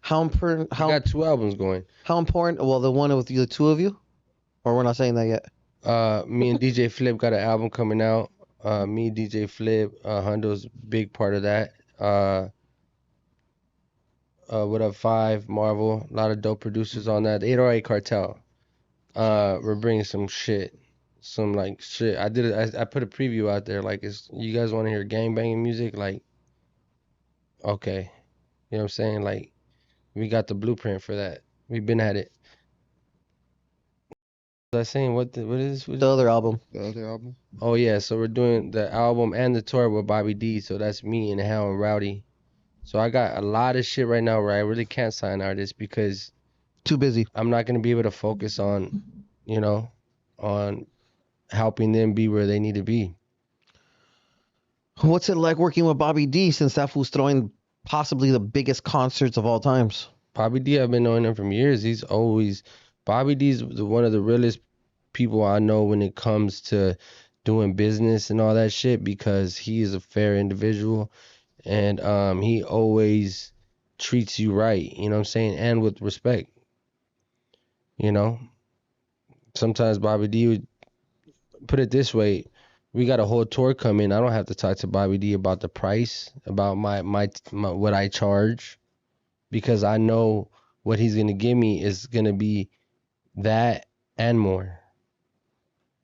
How important? We got 2 albums going. How important? Well, the one with the two of you, or we're not saying that yet. Me and DJ Flip got an album coming out. Me, DJ Flip, Hundo's big part of that. What Up 5, Marvel, a lot of dope producers on that. 808 Cartel. We're bringing some shit. Some like shit. I put a preview out there. Like, you guys want to hear gangbanging music? Like, okay. You know what I'm saying? Like, we got the blueprint for that. We've been at it. Was I saying what is The other album. The other album? Oh yeah, so we're doing the album and the tour with Bobby D. So that's me and Hal and Rowdy. So I got a lot of shit right now where I really can't sign artists because Too busy. I'm not gonna be able to focus on, on helping them be where they need to be. What's it like working with Bobby D, since that fool's throwing possibly the biggest concerts of all times? Bobby D, I've been knowing him from years. Bobby D's one of the realest people I know when it comes to doing business and all that shit, because he is a fair individual, and he always treats you right, you know what I'm saying, and with respect. Sometimes Bobby D would put it this way: we got a whole tour coming. I don't have to talk to Bobby D about the price, about my what I charge, because I know what he's gonna give me is gonna be that and more.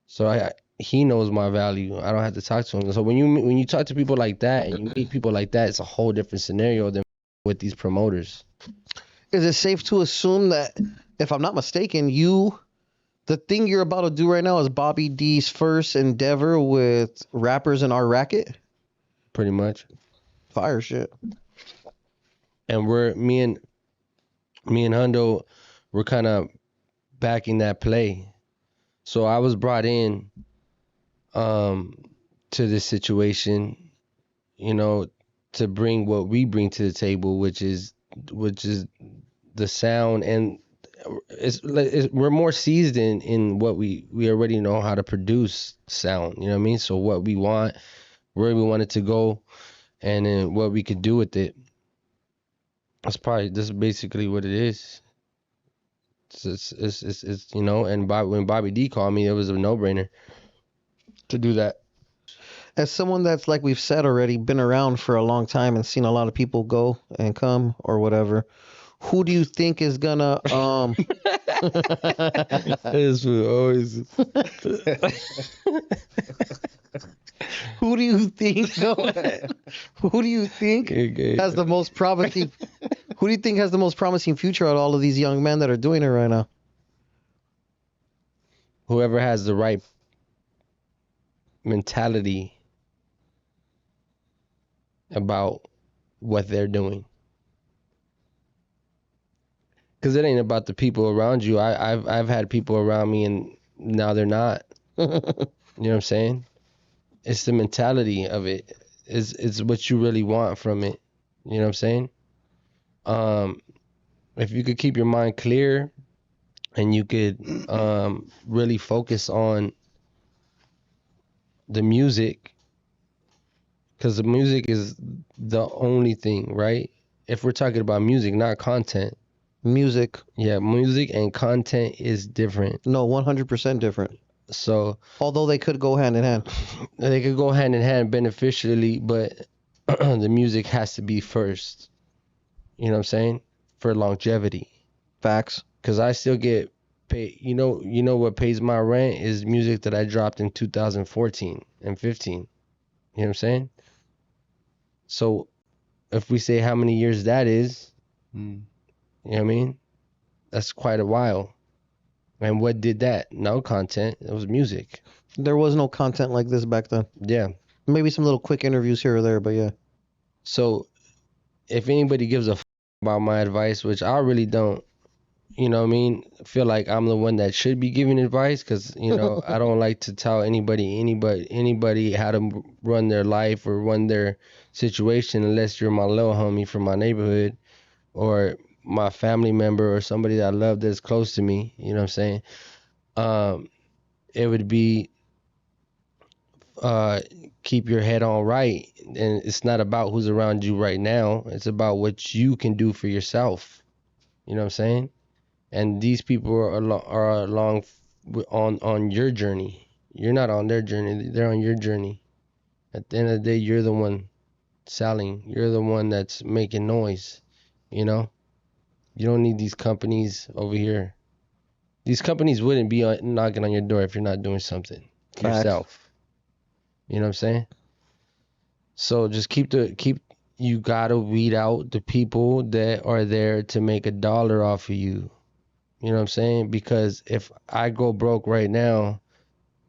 So he knows my value. I don't have to talk to him. So when you talk to people like that and you meet people like that, it's a whole different scenario than with these promoters. Is it safe to assume that, if I'm not mistaken, the thing you're about to do right now is Bobby D's first endeavor with rappers in our racket? Pretty much. Fire shit. And me and Hundo, we're kind of backing that play. So I was brought in to this situation, to bring what we bring to the table, which is the sound, and we're more seasoned in what we already know how to produce sound, you know what I mean? So what we want, where we want it to go, and then what we could do with it. That's basically what it is. It's and when Bobby D called me, it was a no-brainer to do that. As someone that's, like we've said already, been around for a long time and seen a lot of people go and come or whatever, who do you think is gonna This was always who do you think has the most promising who do you think has the most promising future out of all of these young men that are doing it right now? Whoever has the right mentality about what they're doing. Because it ain't about the people around you. I've had people around me and now they're not. You know what I'm saying? It's the mentality of it. It's what you really want from it. You know what I'm saying? If you could keep your mind clear and you could really focus on the music, because the music is the only thing, right? If we're talking about music, not content. Music. Yeah, music and content is different. No, 100% different. So Although they could go hand in hand. they could go hand in hand beneficially, but the music has to be first. You know what I'm saying? For longevity. Facts. Because I still get paid. You know what pays my rent is music that I dropped in 2014 and 15. You know what I'm saying? So if we say how many years that is, Mm. you know what I mean? That's quite a while. And what did that? No content. It was music. There was no content like this back then. Yeah. Maybe some little quick interviews here or there, but yeah. So if anybody gives a about my advice, which I really don't, you know what I mean, feel like I'm the one that should be giving advice, because I don't like to tell anybody how to run their life or run their situation unless you're my little homie from my neighborhood or my family member or somebody that I love that's close to me. You know what I'm saying? It would be keep your head on right, and it's not about who's around you right now. It's about what you can do for yourself. You know what I'm saying? And these people are along on your journey. You're not on their journey. They're on your journey. At the end of the day, you're the one selling. You're the one that's making noise. You know? You don't need these companies over here. These companies wouldn't be knocking on your door if you're not doing something yourself. You know what I'm saying? So just you gotta weed out the people that are there to make $1 off of you. You know what I'm saying? Because if I go broke right now,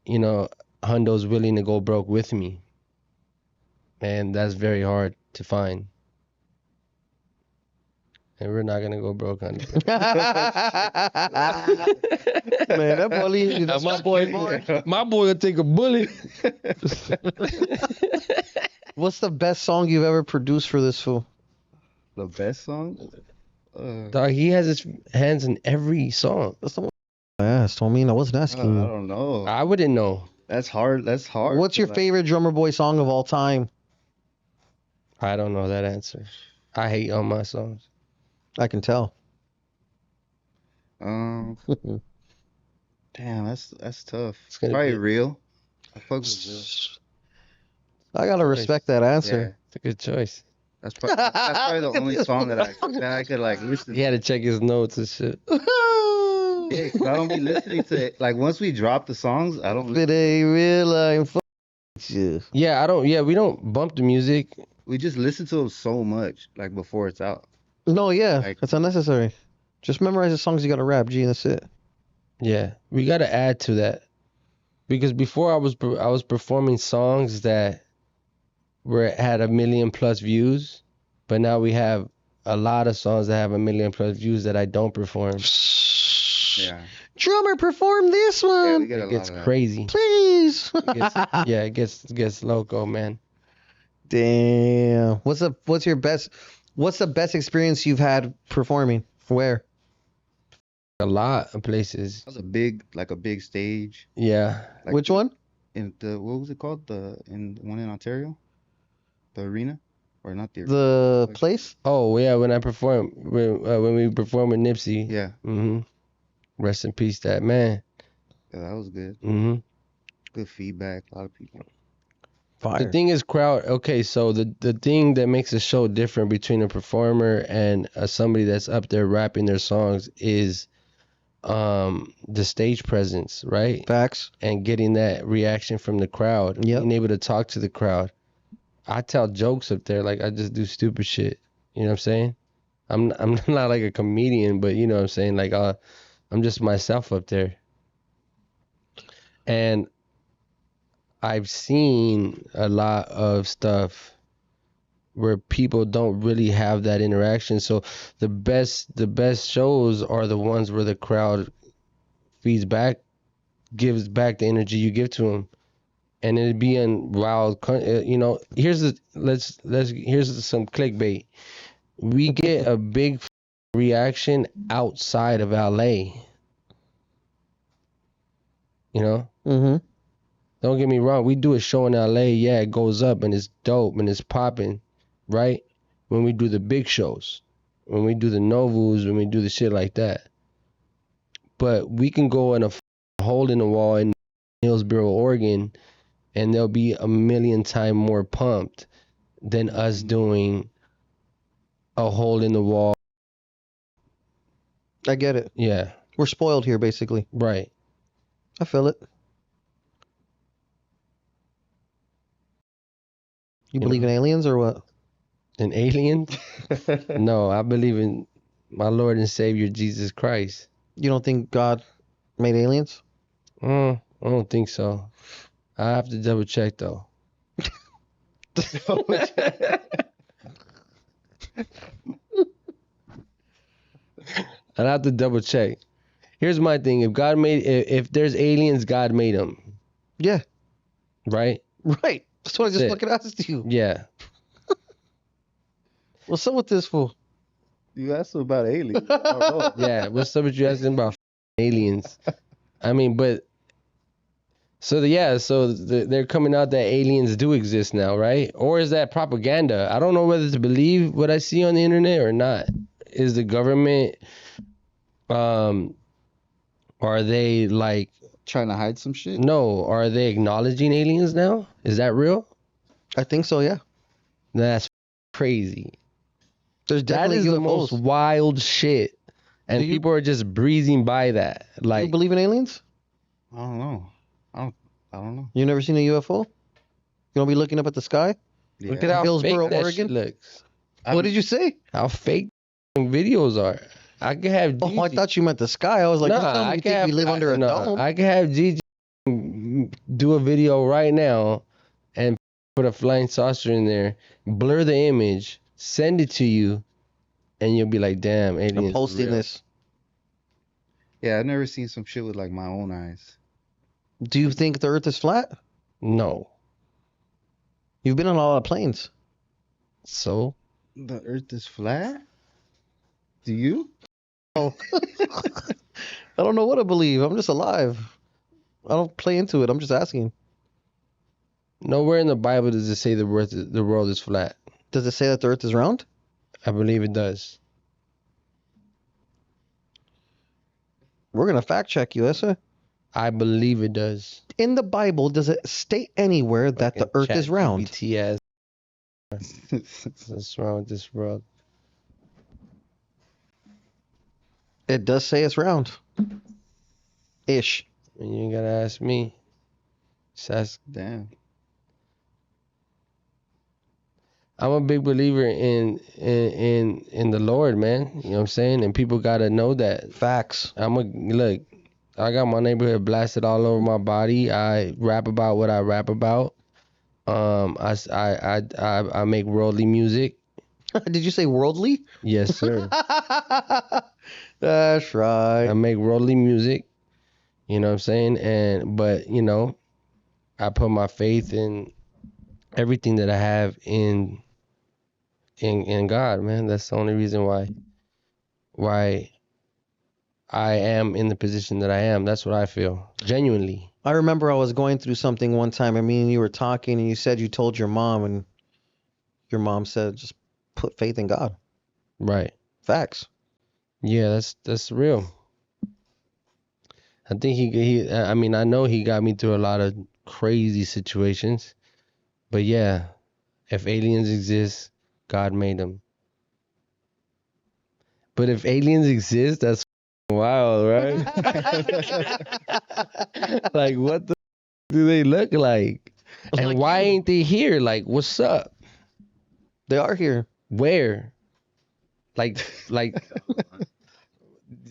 Hundo's willing to go broke with me. And that's very hard to find. And we're not gonna go broke, Hundo. Man, that bully. My boy will take a bullet. What's the best song you've ever produced for this fool? The best song? Dog, he has his hands in every song. That's the one I asked, homie. I wasn't asking I you. don't know. I wouldn't know. That's hard. That's hard. What's your favorite Drummer Boy song of all time? I don't know that answer. I hate all my songs. I can tell. Damn, that's tough. It's gonna Probably be- Real. I fuck with Real. I gotta respect that answer. Yeah, It's a good choice. that's probably the only song that I could like listen He had to check his notes and shit. to. Yeah, 'cause I don't be listening to it. Like once we drop the songs, I don't. If it ain't real, I'm you. Yeah, we don't bump the music. We just listen to them so much, like before it's out. No, yeah, Like- that's unnecessary. Just memorize the songs you gotta rap, G, and that's it. Yeah, we gotta add to that, because before I was performing songs that had 1 million plus views, but now we have a lot of songs that have 1 million plus views that I don't perform. Yeah, Drummer, perform this yeah, one, we get a It gets lot of that. crazy. please. It gets loco, man. Damn. What's the best experience you've had performing? Where? A lot of places. That was a big stage. Yeah. Like Which one? In what was it called? The one in Ontario, the arena, or not the arena? The place? Oh yeah, when we performed with Nipsey. Yeah, Rest in peace, that man. yeah, that was good. Good feedback. A lot of people. Fire. The thing is, crowd. Okay, so the thing that makes a show different between a performer and somebody that's up there rapping their songs is the stage presence, right? Facts. And getting that reaction from the crowd. Yep. Being able to talk to the crowd. I tell jokes up there, like I just do stupid shit. You know what I'm saying? I'm not like a comedian, but you know what I'm saying? Like I'm just myself up there. And I've seen a lot of stuff where people don't really have that interaction. So the best shows are the ones where the crowd feeds back, gives back the energy you give to them, and it'd be in wild. Here's here's some clickbait. We get a big reaction outside of LA. You know. Mm-hmm. Don't get me wrong. We do a show in LA. Yeah, it goes up and it's dope and it's popping, right? When we do the big shows, when we do the Novus, when we do the shit like that. But we can go in a hole in the wall in Hillsboro, Oregon, and they'll be a million times more pumped than us doing a hole in the wall. I get it. Yeah, We're spoiled here, basically. right. I feel it. You believe in aliens or what? An alien? No, I believe in my Lord and Savior Jesus Christ. You don't think God made aliens? I don't think so. I have to double check though. I'd have to double check. Here's my thing: if there's aliens, God made them, Yeah. right? Right. That's what I just That's it. fucking asked you. Yeah. What's up with this fool? You asked him about aliens. Yeah. What's up with you asking about aliens? I mean, but they're coming out that aliens do exist now, right? Or is that propaganda? I don't know whether to believe what I see on the internet or not. Is the government, are they like, Trying to hide some shit? no, are they acknowledging aliens now? Is that real? I think so, yeah. That's crazy. There's That definitely is UFOs. the most wild shit. And Do you- people are just breezing by that. Do you Like, believe in aliens? I don't know. I don't know. You never seen a UFO? You don't be looking up at the sky? look Yeah. at how Hillsboro, fake that Oregon? shit looks. I'm- What did you say? How fake videos are. I could have Oh, I Gigi. thought you meant the sky. I was like, Nah, you're telling me I you could think have, we live under a dome? I could have Gigi do a video right now and put a flying saucer in there, blur the image, send it to you, and you'll be like, damn, aliens. I'm is posting real. this. Yeah, I've never seen some shit with like my own eyes. Do you think the earth is flat? No. You've been on a lot of planes. So? The earth is flat? Do you? I don't know what to believe. I'm just alive. I don't play into it. I'm just asking. Nowhere in the Bible does it say the world is flat. Does it say that the earth is round? I believe it does. We're going to fact check you, Essa. I believe it does. In the Bible, does it state anywhere that the earth is round? ChatGPT What's wrong with this world? It does say it's round. Ish. You ain't gotta ask me. Just ask. Damn. I'm a big believer in the Lord, man. You know what I'm saying? And people gotta know that. Facts. Look. I got my neighborhood blasted all over my body. I rap about what I rap about. I make worldly music. Did you say worldly? Yes, sir. That's right. I make worldly music. You know what I'm saying? But I put my faith in everything that I have in God, man. That's the only reason why I am in the position that I am. That's what I feel. Genuinely. I remember I was going through something one time. I mean, you were talking and you said you told your mom, and your mom said, just put faith in God. Right. Facts. Yeah, that's real. I think I know he got me through a lot of crazy situations. But yeah, if aliens exist, God made them. But if aliens exist, that's wild, right? Like, what the do they look like? And Like why you. ain't they here? Like, what's up? They are here. Where? Like,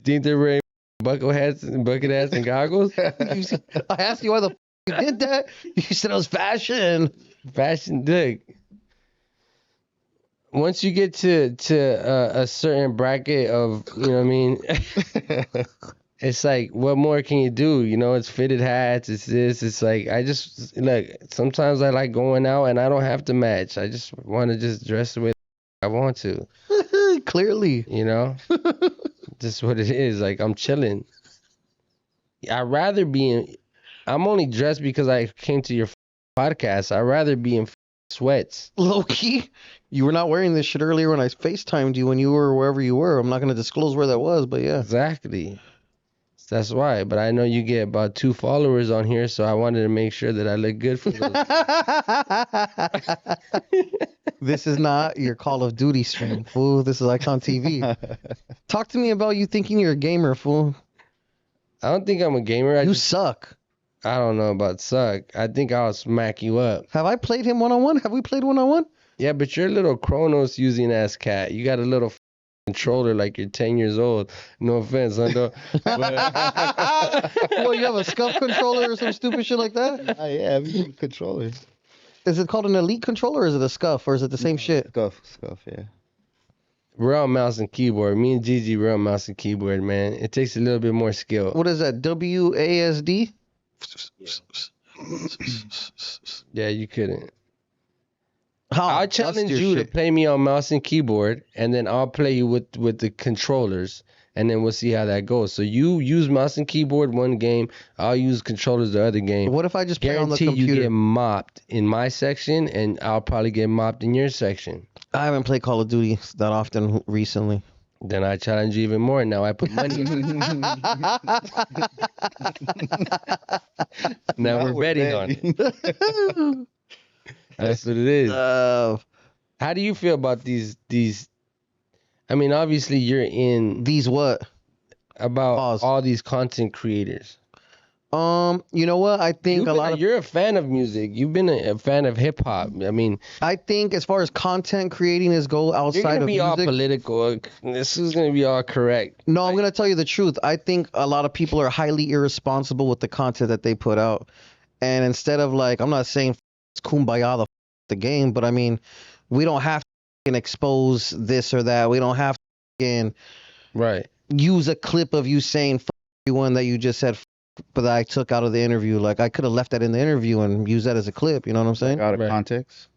think they're wearing bucket hats and goggles? I asked you why the you did that. You said it was fashion. Fashion dick. once you get to a certain bracket of, you know what I mean, it's like, what more can you do? You know, it's fitted hats, it's this, it's like, I just, like, sometimes I like going out and I don't have to match. I just want to just dress the way I want to, Clearly. you know? Just what it is. Like, I'm chilling. I'd rather be in, I'm only dressed because I came to your podcast. I'd rather be in sweats. Low key, you were not wearing this shit earlier when I FaceTimed you when you were wherever you were. I'm not going to disclose where that was, but yeah. Exactly. That's why. But I know you get about 2 followers on here, so I wanted to make sure that I look good for those. This is not your Call of Duty stream, fool. This is Eyekon TV. Talk to me about you thinking you're a gamer, fool. I don't think I'm a gamer. You suck. I don't know about suck. I think I'll smack you up. Have I played him one-on-one? Have we played one-on-one? Yeah, but you're a little Chronos using ass cat. You got a little controller like you're 10 years old. No offense, Hundo. Well, you have a scuff controller or some stupid shit like that? Yeah, controllers. Is it called an elite controller or is it a scuff or is it the same shit? Scuff, yeah. We're on mouse and keyboard. Me and Gigi, we're on mouse and keyboard, man. It takes a little bit more skill. What is that? WASD? Yeah, you couldn't. How? I'll challenge you to play me on mouse and keyboard, and then I'll play you with the controllers, and then we'll see how that goes. So you use mouse and keyboard one game, I'll use controllers the other game. What if I just play on the Guarantee computer? you get mopped in my section, and I'll probably get mopped in your section. I haven't played Call of Duty that often recently. Then I challenge you even more. Now I put money. Now we're betting on it. That's what it is. How do you feel about these? I mean, obviously you're in These what? about Pause. all these content creators. You know what? I think You're a fan of music. You've been a fan of hip hop. I mean, I think as far as content creating is go you're outside gonna of be all music. political. This is gonna be all correct. No, I'm gonna tell you the truth. I think a lot of people are highly irresponsible with the content that they put out, and instead of like, I'm not saying it's kumbaya the game, but I mean, we don't have to expose this or that. We don't have to Right. use a clip of you saying everyone that you just said but that I took out of the interview. Like, I could have left that in the interview and used that as a clip. You know what I'm saying? Out of Right. context.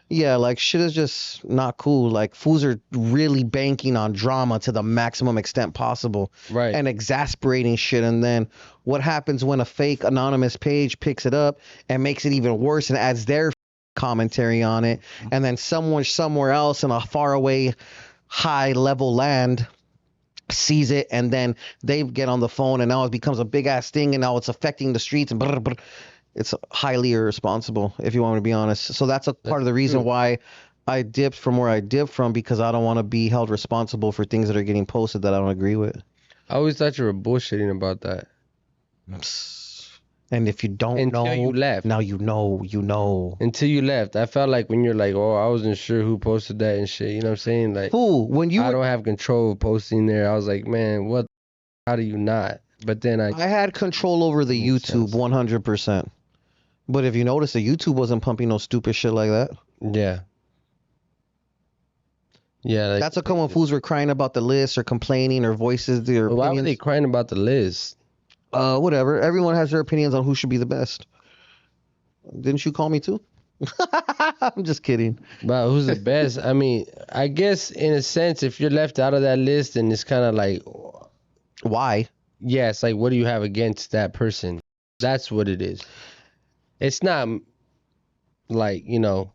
Yeah, like, shit is just not cool. Like, fools are really banking on drama to the maximum extent possible. Right. And exasperating shit. And then what happens when a fake anonymous page picks it up and makes it even worse and adds their commentary on it? And then someone somewhere else in a faraway high level land sees it, and then they get on the phone, and now it becomes a big ass thing, and now it's affecting the streets, and blah, blah, blah. It's highly irresponsible, if you want me to be honest. So that's a part of the reason true. why I dipped from where I dipped from, because I don't want to be held responsible for things that are getting posted that I don't agree with. I always thought you were bullshitting about that. And if you don't Until know, you left. now you know. Until you left. I felt like when you're like, oh, I wasn't sure who posted that and shit. You know what I'm saying? Like, Fool, when you I don't have control of posting there. I was like, man, what? How do you not? But then I had control over the Makes YouTube sense. 100%. But if you notice, the YouTube wasn't pumping no stupid shit like that. yeah. Yeah. Like, That's how come when fools were crying about the list or complaining or voices their why were opinions. they crying about the list? Whatever. Everyone has their opinions on who should be the best. Didn't you call me too? I'm just kidding. About who's the best? I mean, I guess in a sense, if you're left out of that list, then it's kind of like, Why? yeah, it's like, what do you have against that person? That's what it is. It's not like, you know,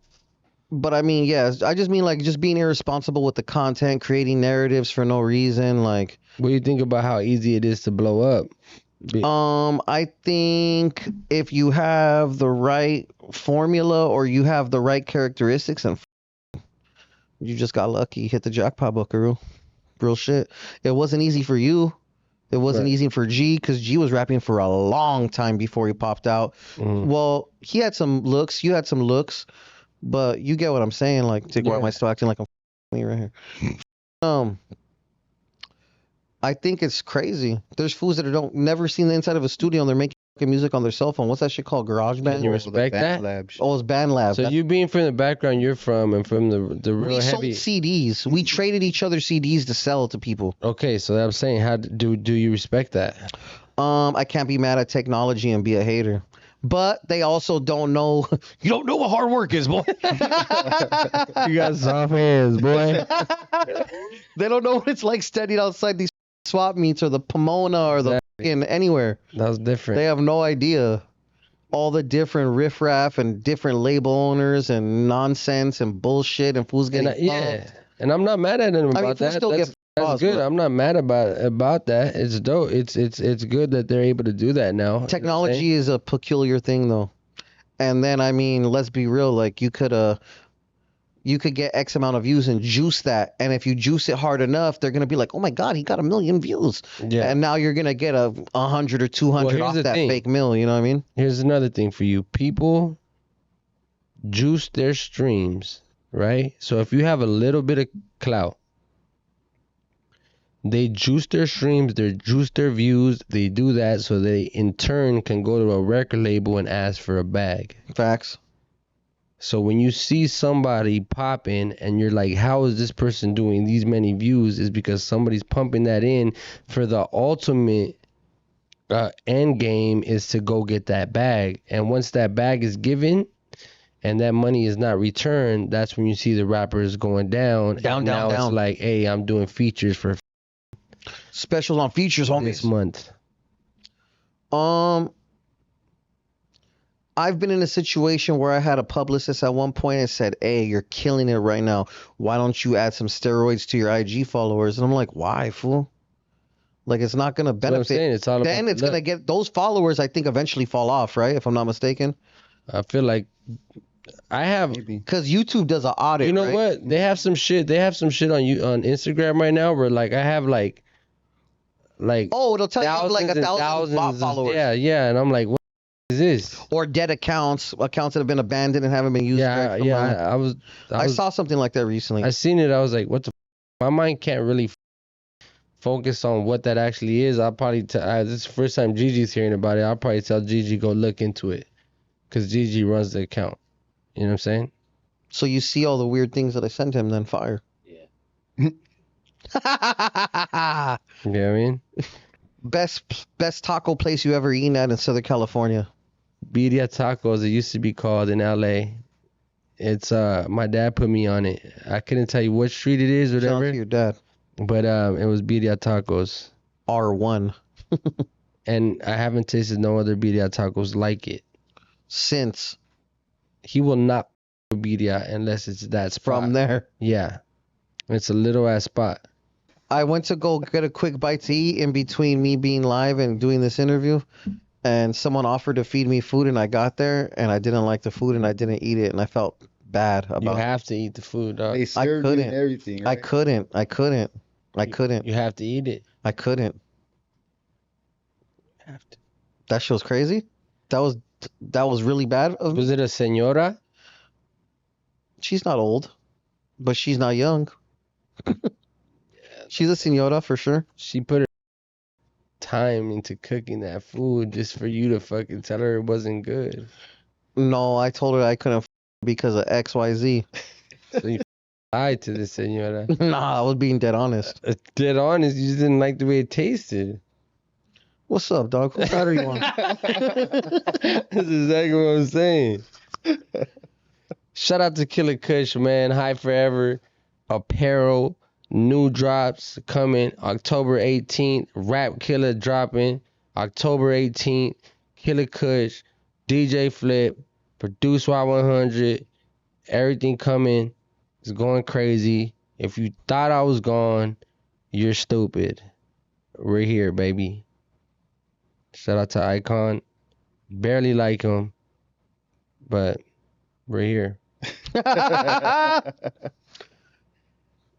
But I mean, yeah, I just mean like just being irresponsible with the content, creating narratives for no reason. Like, what do you think about how easy it is to blow up? I think if you have the right formula or you have the right characteristics, and you just got lucky, hit the jackpot, buckaroo. Real shit. It wasn't easy for you. It wasn't Right. easy for G, because G was rapping for a long time before he popped out. Mhm. Well, he had some looks. You had some looks, but you get what I'm saying. Like, why am I still acting like I'm me right here? I think it's crazy. There's fools that don't never seen the inside of a studio, and they're making music on their cell phone. What's that shit called? Can GarageBand? you the respect Band that? Lab shit. Oh, it's BandLab. So you being from the background you're from and from the real We sold heavy. CDs. We traded each other CDs to sell to people. Okay, so I'm saying, how do you respect that? I can't be mad at technology and be a hater. But they also don't know. You don't know what hard work is, boy. You got soft hands, boy. They don't know what it's like standing outside these swap meets or the Pomona or the fucking anywhere. That was different. They have no idea. All the different riffraff and different label owners and nonsense and bullshit and fools getting Yeah, and I'm not mad at them about fools that. still That's get that's paused, good. but I'm not mad about that. It's dope. It's good that they're able to do that now. You know what I'm saying? technology is a peculiar thing, though. And then, I mean, let's be real. Like, you could get X amount of views and juice that. And if you juice it hard enough, they're gonna be like, "Oh my God, he got 1 million views." Yeah. And now you're gonna get 100 or 200 here's off the that thing. fake mill. You know what I mean? Here's another thing for you. People juice their streams, right? So if you have a little bit of clout, they juice their streams, they juice their views. They do that so they in turn can go to a record label and ask for a bag. Facts. So when you see somebody pop in and you're like, how is this person doing these many views? Is because somebody's pumping that in for the ultimate end game is to go get that bag. And once that bag is given and that money is not returned, that's when you see the rappers going down. Down, and down, now down. it's like, hey, I'm doing features for Specials on features, this homies. month. I've been in a situation where I had a publicist at one point and said, "Hey, you're killing it right now. Why don't you add some steroids to your IG followers?" And I'm like, "Why, fool? Like, it's not gonna That's what I'm benefit." saying. It's all Then about it's the gonna look. get those followers. I think eventually fall off, right? If I'm not mistaken, I feel like I have. Maybe. because YouTube does an audit. You know right? what? They have some shit. They have some shit on Instagram right now where like I have like Oh, it'll tell you thousands like and 1,000 bot thousands. followers. Yeah, and I'm like, what is this? Or dead accounts that have been abandoned and haven't been used. Yeah, right yeah. from, I was saw something like that recently. I seen it. I was like, what the? My mind can't really focus on what that actually is. I'll probably this is the first time Gigi's hearing about it. I'll probably tell Gigi go look into it, cause Gigi runs the account. You know what I'm saying? So you see all the weird things that I sent him, then fire. Yeah. You know what I mean? Best taco place you ever eaten at in Southern California. Birria Tacos, it used to be called in LA. It's my dad put me on it. I couldn't tell you what street it is or Shout out whatever, to your dad. but it was Birria Tacos. R1. And I haven't tasted no other birria tacos like it. Since He will not birria unless it's that spot. from there. Yeah. It's a little ass spot. I went to go get a quick bite to eat in between me being live and doing this interview. And someone offered to feed me food, and I got there, and I didn't like the food, and I didn't eat it, and I felt bad You about it. have to eat the food, dog. They served you couldn't. and everything. I Right? couldn't. You have to eat it. I couldn't. You have to. That shit was crazy. That was really bad of me. Was it a senora? She's not old, but she's not young. She's a senora for sure. She put her time into cooking that food just for you to fucking tell her it wasn't good. No, I told her I couldn't because of XYZ. So you lied to the senora. Nah, I was being dead honest. Dead honest, you just didn't like the way it tasted. What's up, dog? Who side are you on? That's exactly what I'm saying. Shout out to Killer Kush, man. High Forever apparel, new drops coming October 18th. Rap Killer dropping October 18th. Killer Kush, DJ Flip, Produce Y100. Everything coming. It's going crazy. If you thought I was gone, you're stupid. We're here, baby. Shout out to Eyekon. Barely like him, but we're here.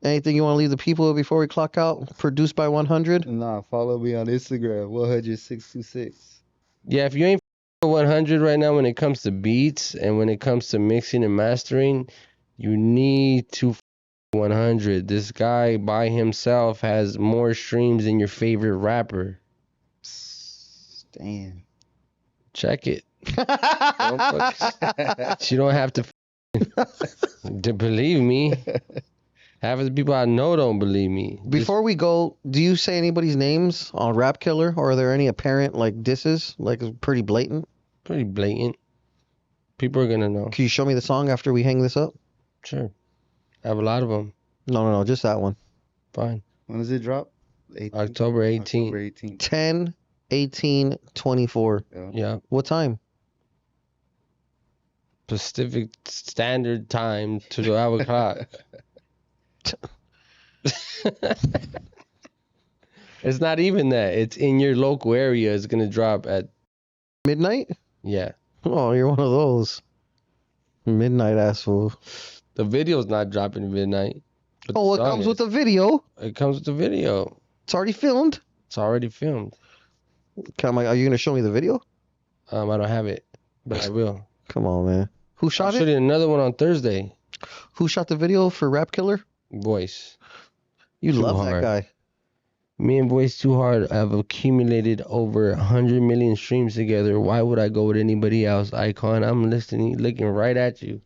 Anything you want to leave the people with before we clock out? Produced by 100. Nah, follow me on Instagram, 100-626. Yeah, if you ain't 100 right now when it comes to beats and when it comes to mixing and mastering, you need to 100. This guy by himself has more streams than your favorite rapper. Damn. Check it. You don't have to believe me. Half of the people I know don't believe me. Before we go, do you say anybody's names on Rap Killer, or are there any apparent like disses, like pretty blatant? Pretty blatant. People are gonna know. Can you show me the song after we hang this up? Sure. I have a lot of them. No, just that one. Fine. When does it drop? 18th? October 18th. October 18th. 10/18/24. Yeah. What time? Pacific Standard Time to 12 o'clock. It's not even that. It's in your local area. It's gonna drop at Midnight? yeah. Oh, you're one of those. Midnight asshole. The video's not dropping at midnight. but Oh, the it song comes is. with the video. It comes with the video. It's already filmed. It's already filmed. Are you gonna show me the video? I don't have it, but I will. Come on, man. Who I'm shot it? shooting another one on Thursday. Who shot the video for Rap Killer? Voice. You Too love that hard. guy. Me and Voice Too Hard have accumulated over 100 million streams together. Why would I go with anybody else? Eyekon, I'm listening, looking right at you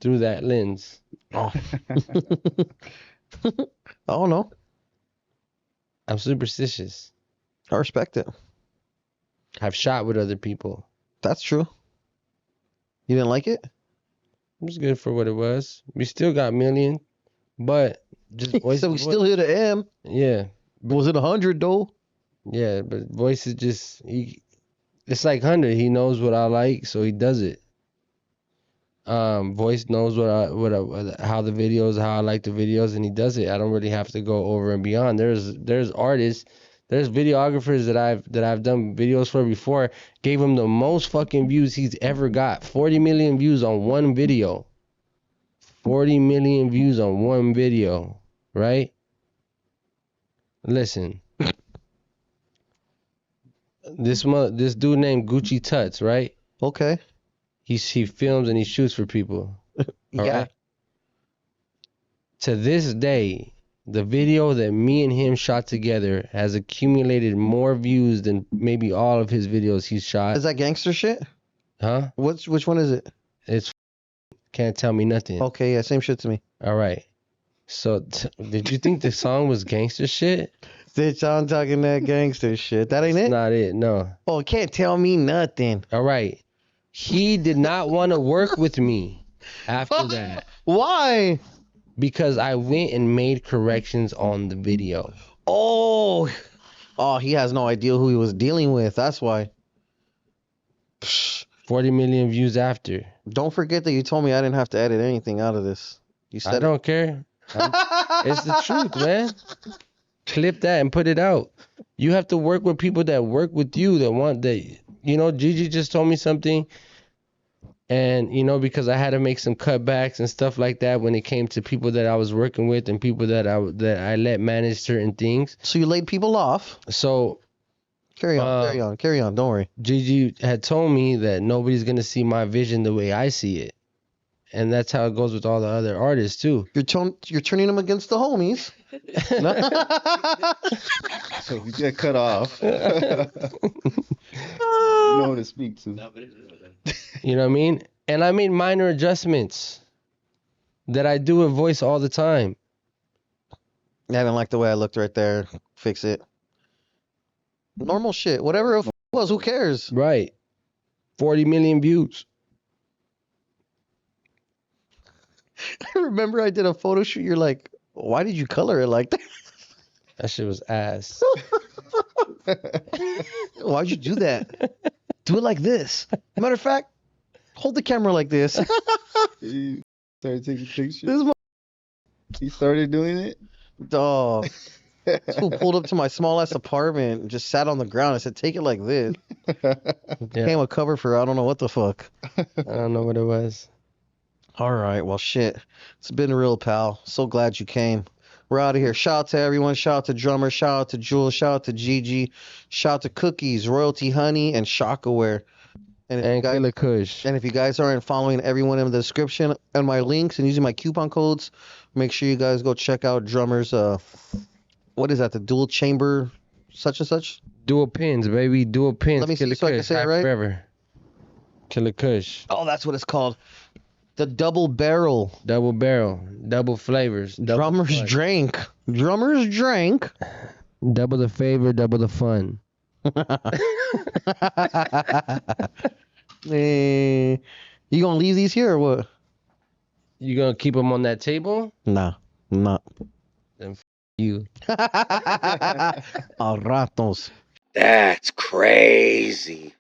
through that lens. Oh. I don't know. I'm superstitious. I respect it. I've shot with other people. That's true. You didn't like it? It was good for what it was. We still got million, but just Voice. So we still hit an M. Yeah, Was it 100 though? yeah. But Voice is just it's like 100. He knows what I like, so he does it. Voice knows how the videos, how I like the videos, and he does it. I don't really have to go over and beyond. There's artists, there's videographers that I've done videos for before, gave him the most fucking views he's ever got. 40 million views on one video. 40 million views on one video, right? Listen. This dude named Gucci Tuts, right? Okay. He films and he shoots for people. Yeah. Alright? To this day, the video that me and him shot together has accumulated more views than maybe all of his videos he's shot. Is that gangster shit? Huh? Which one is it? It's can't tell me nothing. Okay, yeah, same shit to me. All right. So, did you think the song was gangster shit? Bitch, I'm talking that gangster shit. That ain't That's it? not it. No. Oh, can't tell me nothing. All right. He did not want to work with me after that Why? because I went and made corrections on the video. Oh, he has no idea who he was dealing with. That's why. 40 million views after. Don't forget that you told me I didn't have to edit anything out of this. You said I don't care. It's the truth, man. Clip that and put it out. You have to work with people that work with you, that want that. You know, Gigi just told me something, and you know, because I had to make some cutbacks and stuff like that when it came to people that I was working with and people that I let manage certain things. So you laid people off. So Carry on. Don't worry. Gigi had told me that nobody's gonna see my vision the way I see it, and that's how it goes with all the other artists too. You're turning them against the homies. So if you get cut off, you know who to speak to. You know what I mean? And I made minor adjustments that I do with Voice all the time. I didn't like the way I looked right there. Fix it. Normal shit. Whatever it was, who cares? Right. 40 million views. I remember I did a photo shoot. You're like, why did you color it like that? That shit was ass. Why'd you do that? Do it like this. Matter of fact, hold the camera like this. He started taking pictures. This is He started doing it. dog. This fool pulled up to my small ass apartment and just sat on the ground. I said, take it like this. Yeah. Became a cover for I don't know what the fuck. I don't know what it was. All right, well, shit. It's been real, pal. So glad you came. We're out of here. Shout out to everyone. Shout out to Drummer. Shout out to Jules. Shout out to Gigi. Shout out to Cookies, Royalty Honey, and Shockaware. And And Killer Kush. if you guys aren't following everyone in the description and my links and using my coupon codes, make sure you guys go check out Drummer's, what is that, the dual chamber such and such? Dual pins, baby. Dual pins. Let me see Killer so I can Kush. say it High right. Forever. Killer Kush. Oh, that's what it's called. The double barrel. Double barrel. Double flavors. Double Drummers fun. drank. Drummers drank. Double the favor, double the fun. Eh, you gonna leave these here or what? You gonna keep them on that table? Nah, I'm not. Then you. A ratos. That's crazy.